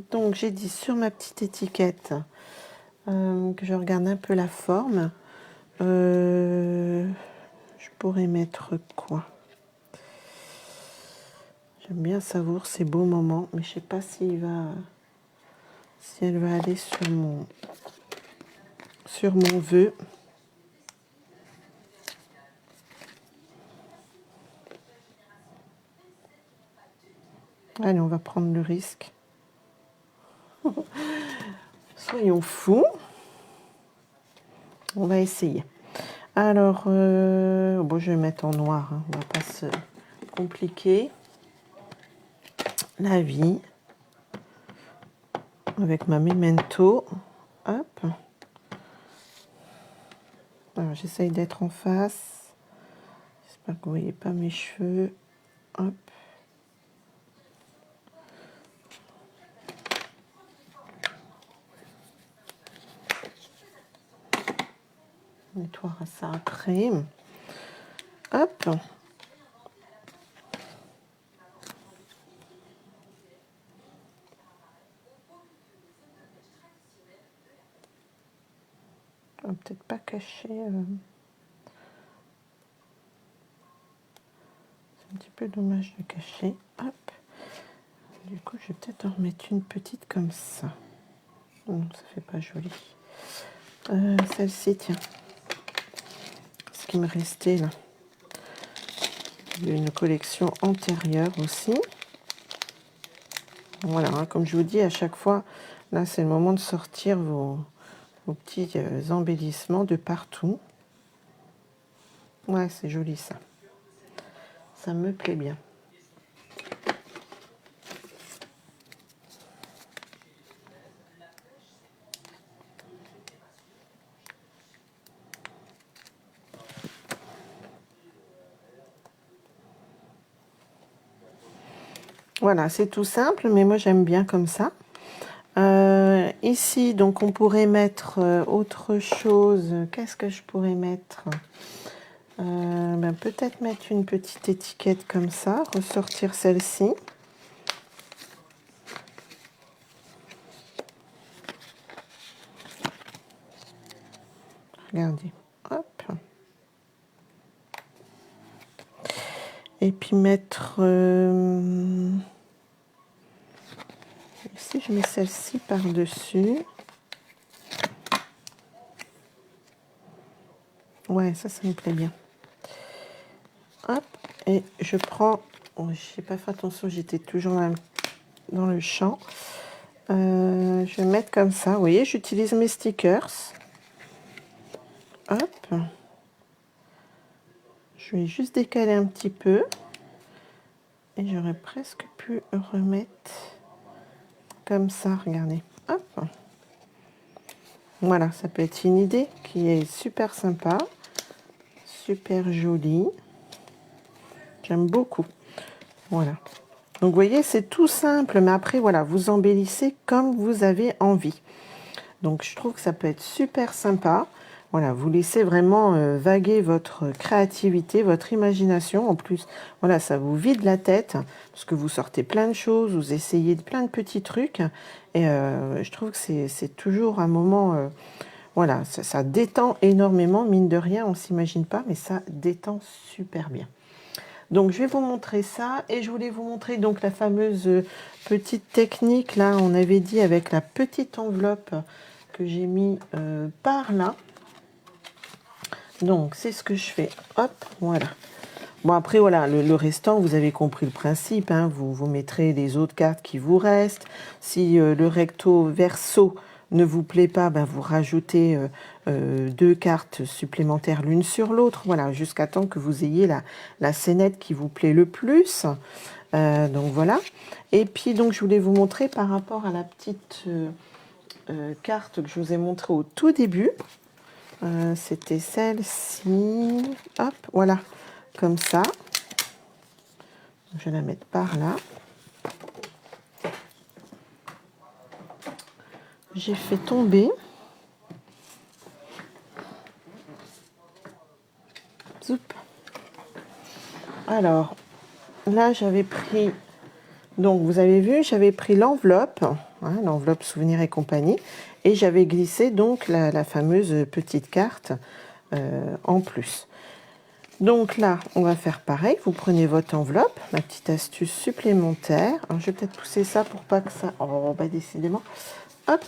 donc j'ai dit sur ma petite étiquette que je regarde un peu la forme. Je pourrais mettre quoi? J'aime bien savourer ces beaux moments, mais je sais pas si elle va aller sur mon vœu. Allez, on va prendre le risque. Soyons fous. On va essayer. Alors, bon, je vais mettre en noir. Hein. On va pas se compliquer la vie avec ma memento. Hop. Alors, j'essaye d'être en face. J'espère que vous voyez pas mes cheveux. Hop. On nettoiera ça après. Hop. peut-être pas cacher. C'est un petit peu dommage de cacher. Hop. Du coup, je vais peut-être en remettre une petite comme ça. Non, ça fait pas joli. Celle-ci, tiens. Ce qui me restait là. Une collection antérieure aussi. Voilà, hein, comme je vous dis, à chaque fois, là, c'est le moment de sortir vos petits embellissements de partout. Ouais, c'est joli ça. Ça me plaît bien. Voilà, c'est tout simple, mais moi j'aime bien comme ça. Ici, donc on pourrait mettre autre chose. Qu'est-ce que je pourrais mettre? Peut-être mettre une petite étiquette comme ça, ressortir celle-ci. Regardez, hop. Et puis mettre... si je mets celle-ci par-dessus... Ouais, ça me plaît bien. Hop, et je prends... Oh, je n'ai pas fait attention, j'étais toujours dans le champ. Je vais mettre comme ça, vous voyez, j'utilise mes stickers. Hop. Je vais juste décaler un petit peu. Et j'aurais presque pu remettre comme ça, regardez. Hop. Voilà, ça peut être une idée qui est super sympa. Super jolie. J'aime beaucoup. Voilà. Donc, vous voyez, c'est tout simple. Mais après, voilà, vous embellissez comme vous avez envie. Donc, je trouve que ça peut être super sympa. Voilà, vous laissez vraiment vaguer votre créativité, votre imagination. En plus, voilà, ça vous vide la tête parce que vous sortez plein de choses, vous essayez plein de petits trucs. Et je trouve que c'est toujours un moment... voilà, ça détend énormément, mine de rien, on ne s'imagine pas, mais ça détend super bien. Donc, je vais vous montrer ça. Et je voulais vous montrer donc la fameuse petite technique, là, on avait dit avec la petite enveloppe que j'ai mis par là. Donc, c'est ce que je fais. Hop, voilà. Bon, après, voilà, le restant, vous avez compris le principe. Hein, vous mettrez les autres cartes qui vous restent. Si le recto verso ne vous plaît pas, ben, vous rajoutez 2 cartes supplémentaires l'une sur l'autre. Voilà, jusqu'à temps que vous ayez la scénette qui vous plaît le plus. Donc, voilà. Et puis, donc, je voulais vous montrer par rapport à la petite carte que je vous ai montrée au tout début. C'était celle-ci. Hop, voilà, comme ça. Je vais la mettre par là. J'ai fait tomber. Zoup. Alors, là, j'avais pris... Donc, vous avez vu, j'avais pris l'enveloppe, hein, l'enveloppe Souvenirs et compagnie, et j'avais glissé donc la fameuse petite carte en plus. Donc là, on va faire pareil. Vous prenez votre enveloppe, ma petite astuce supplémentaire. Alors, je vais peut-être pousser ça pour pas que ça... Oh, bah décidément. Hop.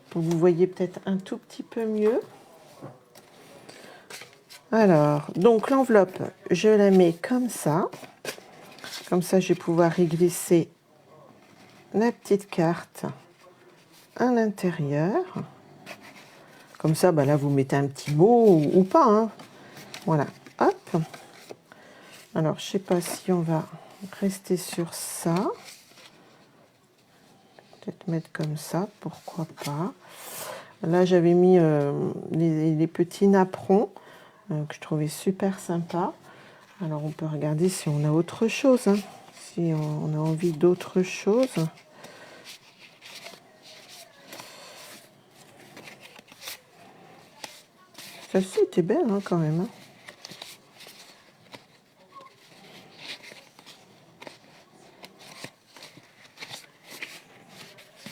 Pour que vous voyez peut-être un tout petit peu mieux. Alors, donc l'enveloppe, je la mets comme ça. Comme ça, je vais pouvoir y glisser la petite carte à l'intérieur. Comme ça, bah là, vous mettez un petit mot ou pas. Hein. Voilà, hop. Alors, je ne sais pas si on va rester sur ça. Peut-être mettre comme ça, pourquoi pas. Là, j'avais mis les petits napperons que je trouvais super sympa. Alors, on peut regarder si on a autre chose. Hein. Si on a envie d'autre chose. Celle-ci était belle hein, quand même. Hein.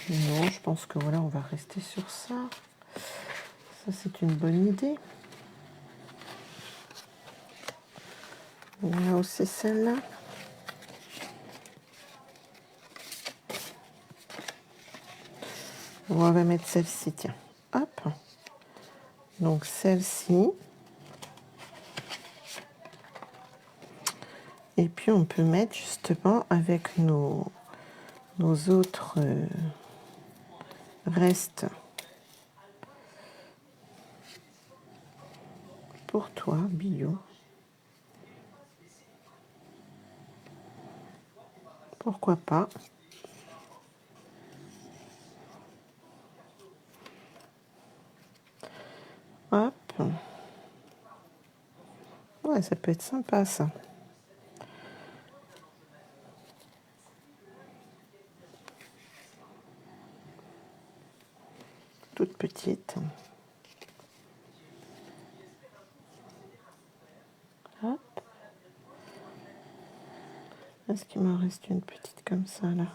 Non, je pense que voilà, on va rester sur ça. Ça, c'est une bonne idée. Il y a aussi celle-là. On va mettre celle-ci, tiens. Hop. Donc celle-ci. Et puis on peut mettre justement avec nos autres restes pour toi, bio. Pourquoi pas? Hop. Ouais, ça peut être sympa ça. Toute petite. Hop. Est-ce qu'il m'en reste une petite comme ça là?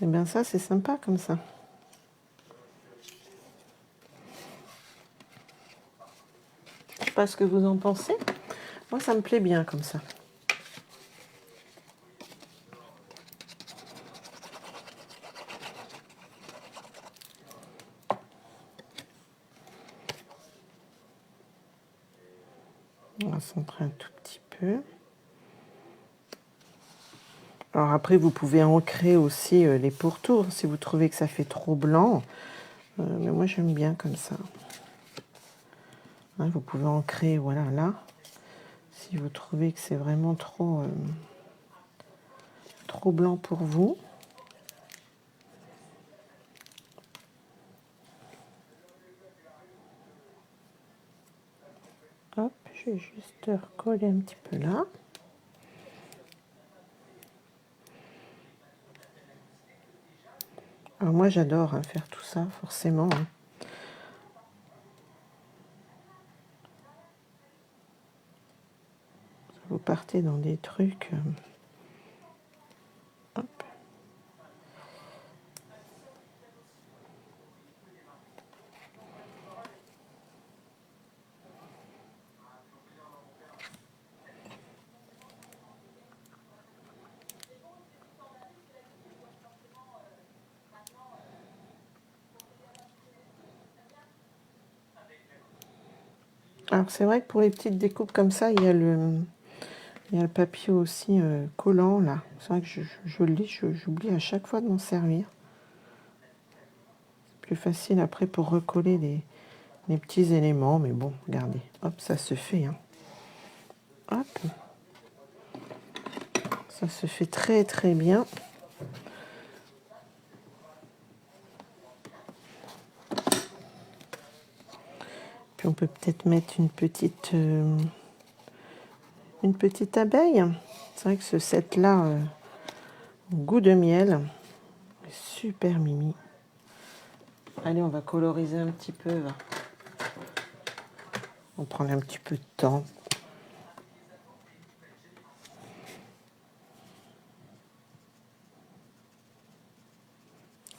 Eh bien ça, c'est sympa comme ça. Je sais pas ce que vous en pensez. Moi, ça me plaît bien comme ça. On va centrer un tout petit peu. Alors après, vous pouvez ancrer aussi les pourtours si vous trouvez que ça fait trop blanc. Mais moi, j'aime bien comme ça. Hein, vous pouvez ancrer, voilà, là. Si vous trouvez que c'est vraiment trop blanc pour vous. Hop, je vais juste recoller un petit peu là. Alors moi, j'adore faire tout ça, forcément. Hein. Vous partez dans des trucs... hop. Alors c'est vrai que pour les petites découpes comme ça, il y a le papier aussi collant là. C'est vrai que je le lis, j'oublie à chaque fois de m'en servir. C'est plus facile après pour recoller les petits éléments, mais bon, regardez, hop, ça se fait. Hein. Hop, ça se fait très très bien. Puis on peut peut-être mettre une petite abeille. C'est vrai que ce set-là, goût de miel, super mimi. Allez, on va coloriser un petit peu. Va. On prend un petit peu de temps.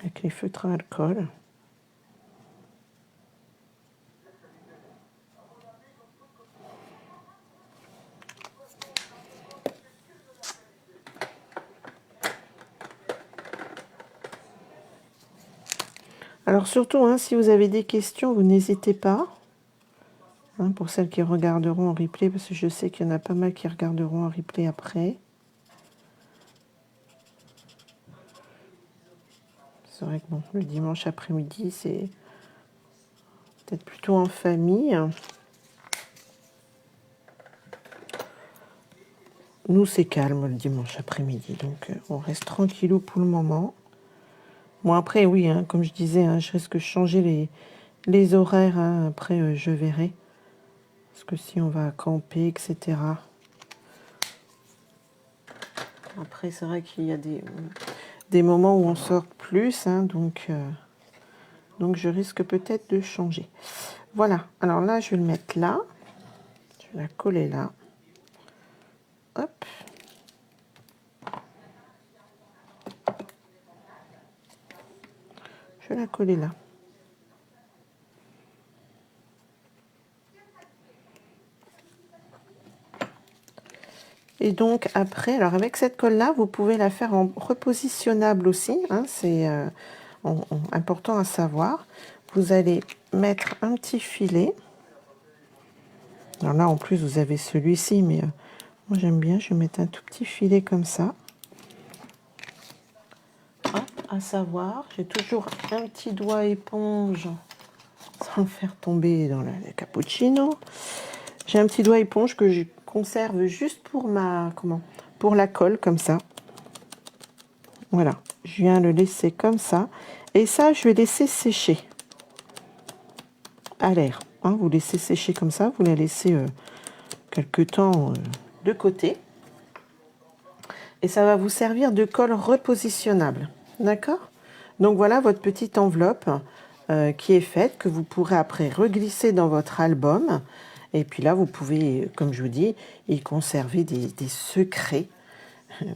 Avec les feutres à alcool. Alors surtout, hein, si vous avez des questions, vous n'hésitez pas. Hein, pour celles qui regarderont en replay, parce que je sais qu'il y en a pas mal qui regarderont en replay après. C'est vrai que bon, le dimanche après-midi, c'est peut-être plutôt en famille. Nous, c'est calme le dimanche après-midi, donc on reste tranquillou pour le moment. Bon, après, oui, hein, comme je disais, hein, je risque de changer les horaires. Hein, après, je verrai. Parce que si on va camper, etc. Après, c'est vrai qu'il y a des moments où on sort plus, hein, donc je risque peut-être de changer. Voilà, alors là, je vais le mettre là. Je vais la coller là. Hop. peux la coller là. Et donc après, alors avec cette colle-là, vous pouvez la faire en repositionnable aussi, hein, c'est important à savoir. Vous allez mettre un petit filet. Alors là, en plus, vous avez celui-ci, mais moi j'aime bien, je vais mettre un tout petit filet comme ça. Hop, à savoir, j'ai toujours un petit doigt éponge, sans le faire tomber dans le cappuccino. J'ai un petit doigt éponge que je conserve juste pour pour la colle, comme ça. Voilà, je viens le laisser comme ça. Et ça, je vais laisser sécher à l'air. Hein, vous laissez sécher comme ça, vous la laissez quelques temps de côté. Et ça va vous servir de colle repositionnable. D'accord? Donc voilà votre petite enveloppe qui est faite, que vous pourrez après reglisser dans votre album. Et puis là, vous pouvez, comme je vous dis, y conserver des secrets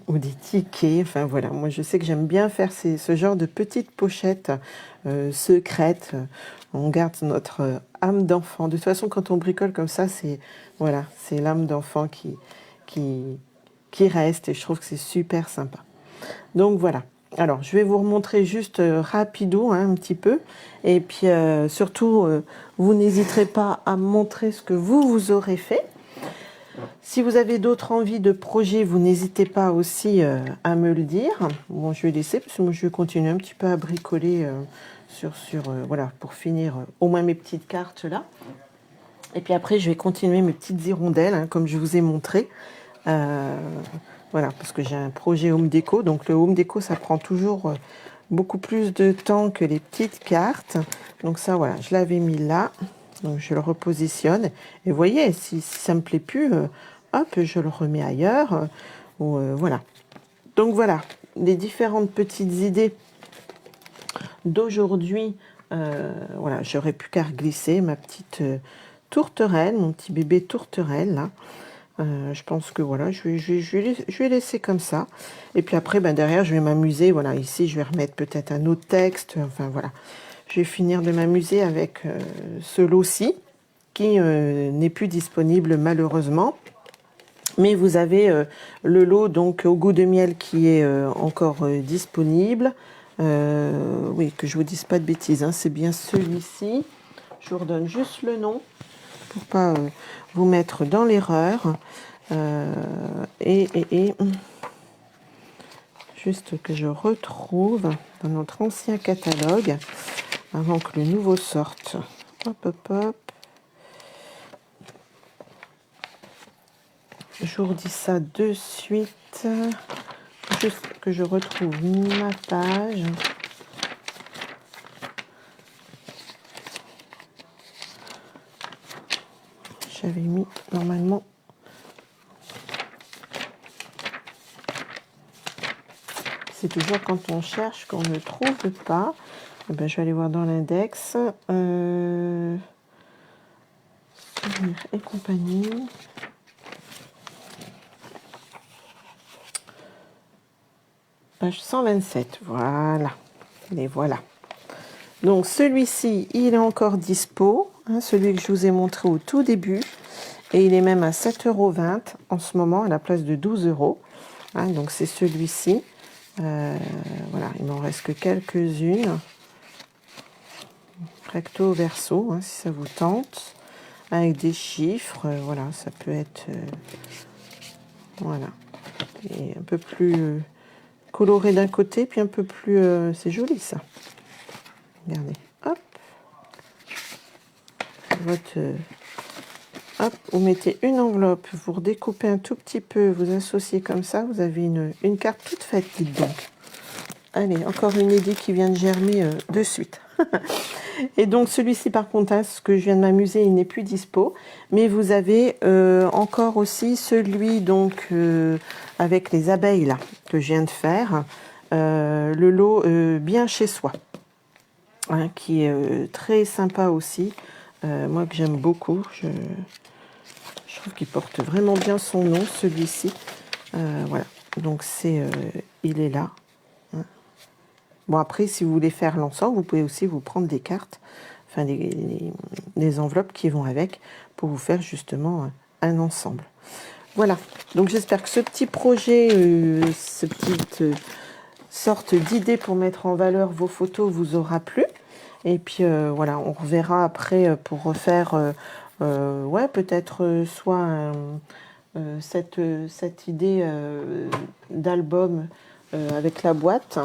ou des tickets. Enfin voilà, moi je sais que j'aime bien faire ce genre de petites pochettes secrètes. On garde notre âme d'enfant. De toute façon, quand on bricole comme ça, c'est voilà, c'est l'âme d'enfant qui reste, et je trouve que c'est super sympa. Donc voilà. Alors, je vais vous remontrer juste rapido, hein, un petit peu. Et puis, surtout, vous n'hésiterez pas à me montrer ce que vous aurez fait. Si vous avez d'autres envies de projets, vous n'hésitez pas aussi à me le dire. Bon, je vais laisser, parce que moi, je vais continuer un petit peu à bricoler voilà, pour finir au moins mes petites cartes là. Et puis après, je vais continuer mes petites hirondelles, hein, comme je vous ai montré. Voilà, parce que j'ai un projet home déco. Donc le home déco, ça prend toujours beaucoup plus de temps que les petites cartes. Donc ça, voilà, je l'avais mis là. Donc je le repositionne. Et vous voyez, si ça me plaît plus, hop, je le remets ailleurs. Voilà. Donc voilà, les différentes petites idées d'aujourd'hui. Voilà, j'aurais plus qu'à glisser ma petite tourterelle, mon petit bébé tourterelle là. Je pense que voilà, je vais laisser comme ça. Et puis après, ben, derrière, je vais m'amuser. Voilà, ici, je vais remettre peut-être un autre texte. Enfin voilà, je vais finir de m'amuser avec ce lot-ci qui n'est plus disponible malheureusement. Mais vous avez le lot donc au goût de miel qui est encore disponible. Oui, que je vous dise pas de bêtises, hein, c'est bien celui-ci. Je vous redonne juste le nom pour pas vous mettre dans l'erreur. Juste que je retrouve dans notre ancien catalogue avant que le nouveau sorte. Hop, hop, hop. Je vous redis ça de suite. Juste que je retrouve ma page. J'avais mis normalement. C'est toujours quand on cherche qu'on ne trouve pas. Eh ben, je vais aller voir dans l'index. Souvenirs et compagnie. Page 127. Voilà. Et voilà. Donc celui-ci, il est encore dispo. Hein, celui que je vous ai montré au tout début. Et il est même à 7,20 € en ce moment, à la place de 12 €. Hein, donc c'est celui-ci. Voilà, il m'en reste que quelques-unes. Recto verso, hein, si ça vous tente. Avec des chiffres, voilà, ça peut être... voilà. Et un peu plus coloré d'un côté, puis un peu plus... c'est joli, ça. Regardez, hop. Hop, vous mettez une enveloppe, vous redécoupez un tout petit peu, vous associez comme ça, vous avez une carte toute faite, dites donc. Allez, encore une idée qui vient de germer de suite. Et donc celui-ci par contre, hein, ce que je viens de m'amuser, il n'est plus dispo. Mais vous avez encore aussi celui donc avec les abeilles là que je viens de faire. Le lot bien chez soi. Hein, qui est très sympa aussi. Moi que j'aime beaucoup. Je trouve qu'il porte vraiment bien son nom, celui-ci. Voilà. Donc il est là. Hein. Bon, après, si vous voulez faire l'ensemble, vous pouvez aussi vous prendre des cartes, enfin des enveloppes qui vont avec, pour vous faire justement un ensemble. Voilà, donc j'espère que ce petit projet, cette petite sorte d'idée pour mettre en valeur vos photos vous aura plu. Et puis voilà, on reverra après pour refaire, ouais, peut-être soit cette idée d'album avec la boîte,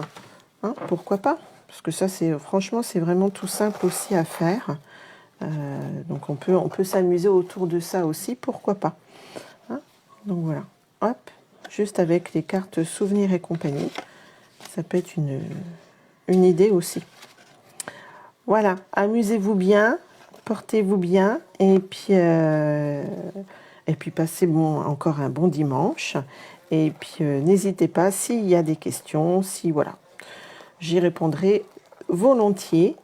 hein, pourquoi pas? Parce que ça, c'est franchement, c'est vraiment tout simple aussi à faire. Donc on peut s'amuser autour de ça aussi, pourquoi pas, hein. Donc voilà, hop, juste avec les cartes souvenirs et compagnie, ça peut être une idée aussi. Voilà, amusez-vous bien, portez-vous bien, et puis passez encore un bon dimanche. Et puis n'hésitez pas, s'il y a des questions, si voilà, j'y répondrai volontiers.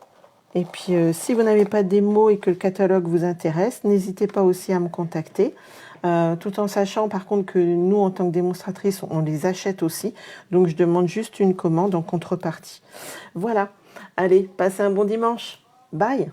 Et puis si vous n'avez pas des mots et que le catalogue vous intéresse, n'hésitez pas aussi à me contacter. Tout en sachant par contre que nous, en tant que démonstratrices, on les achète aussi. Donc je demande juste une commande en contrepartie. Voilà. Allez, passez un bon dimanche. Bye!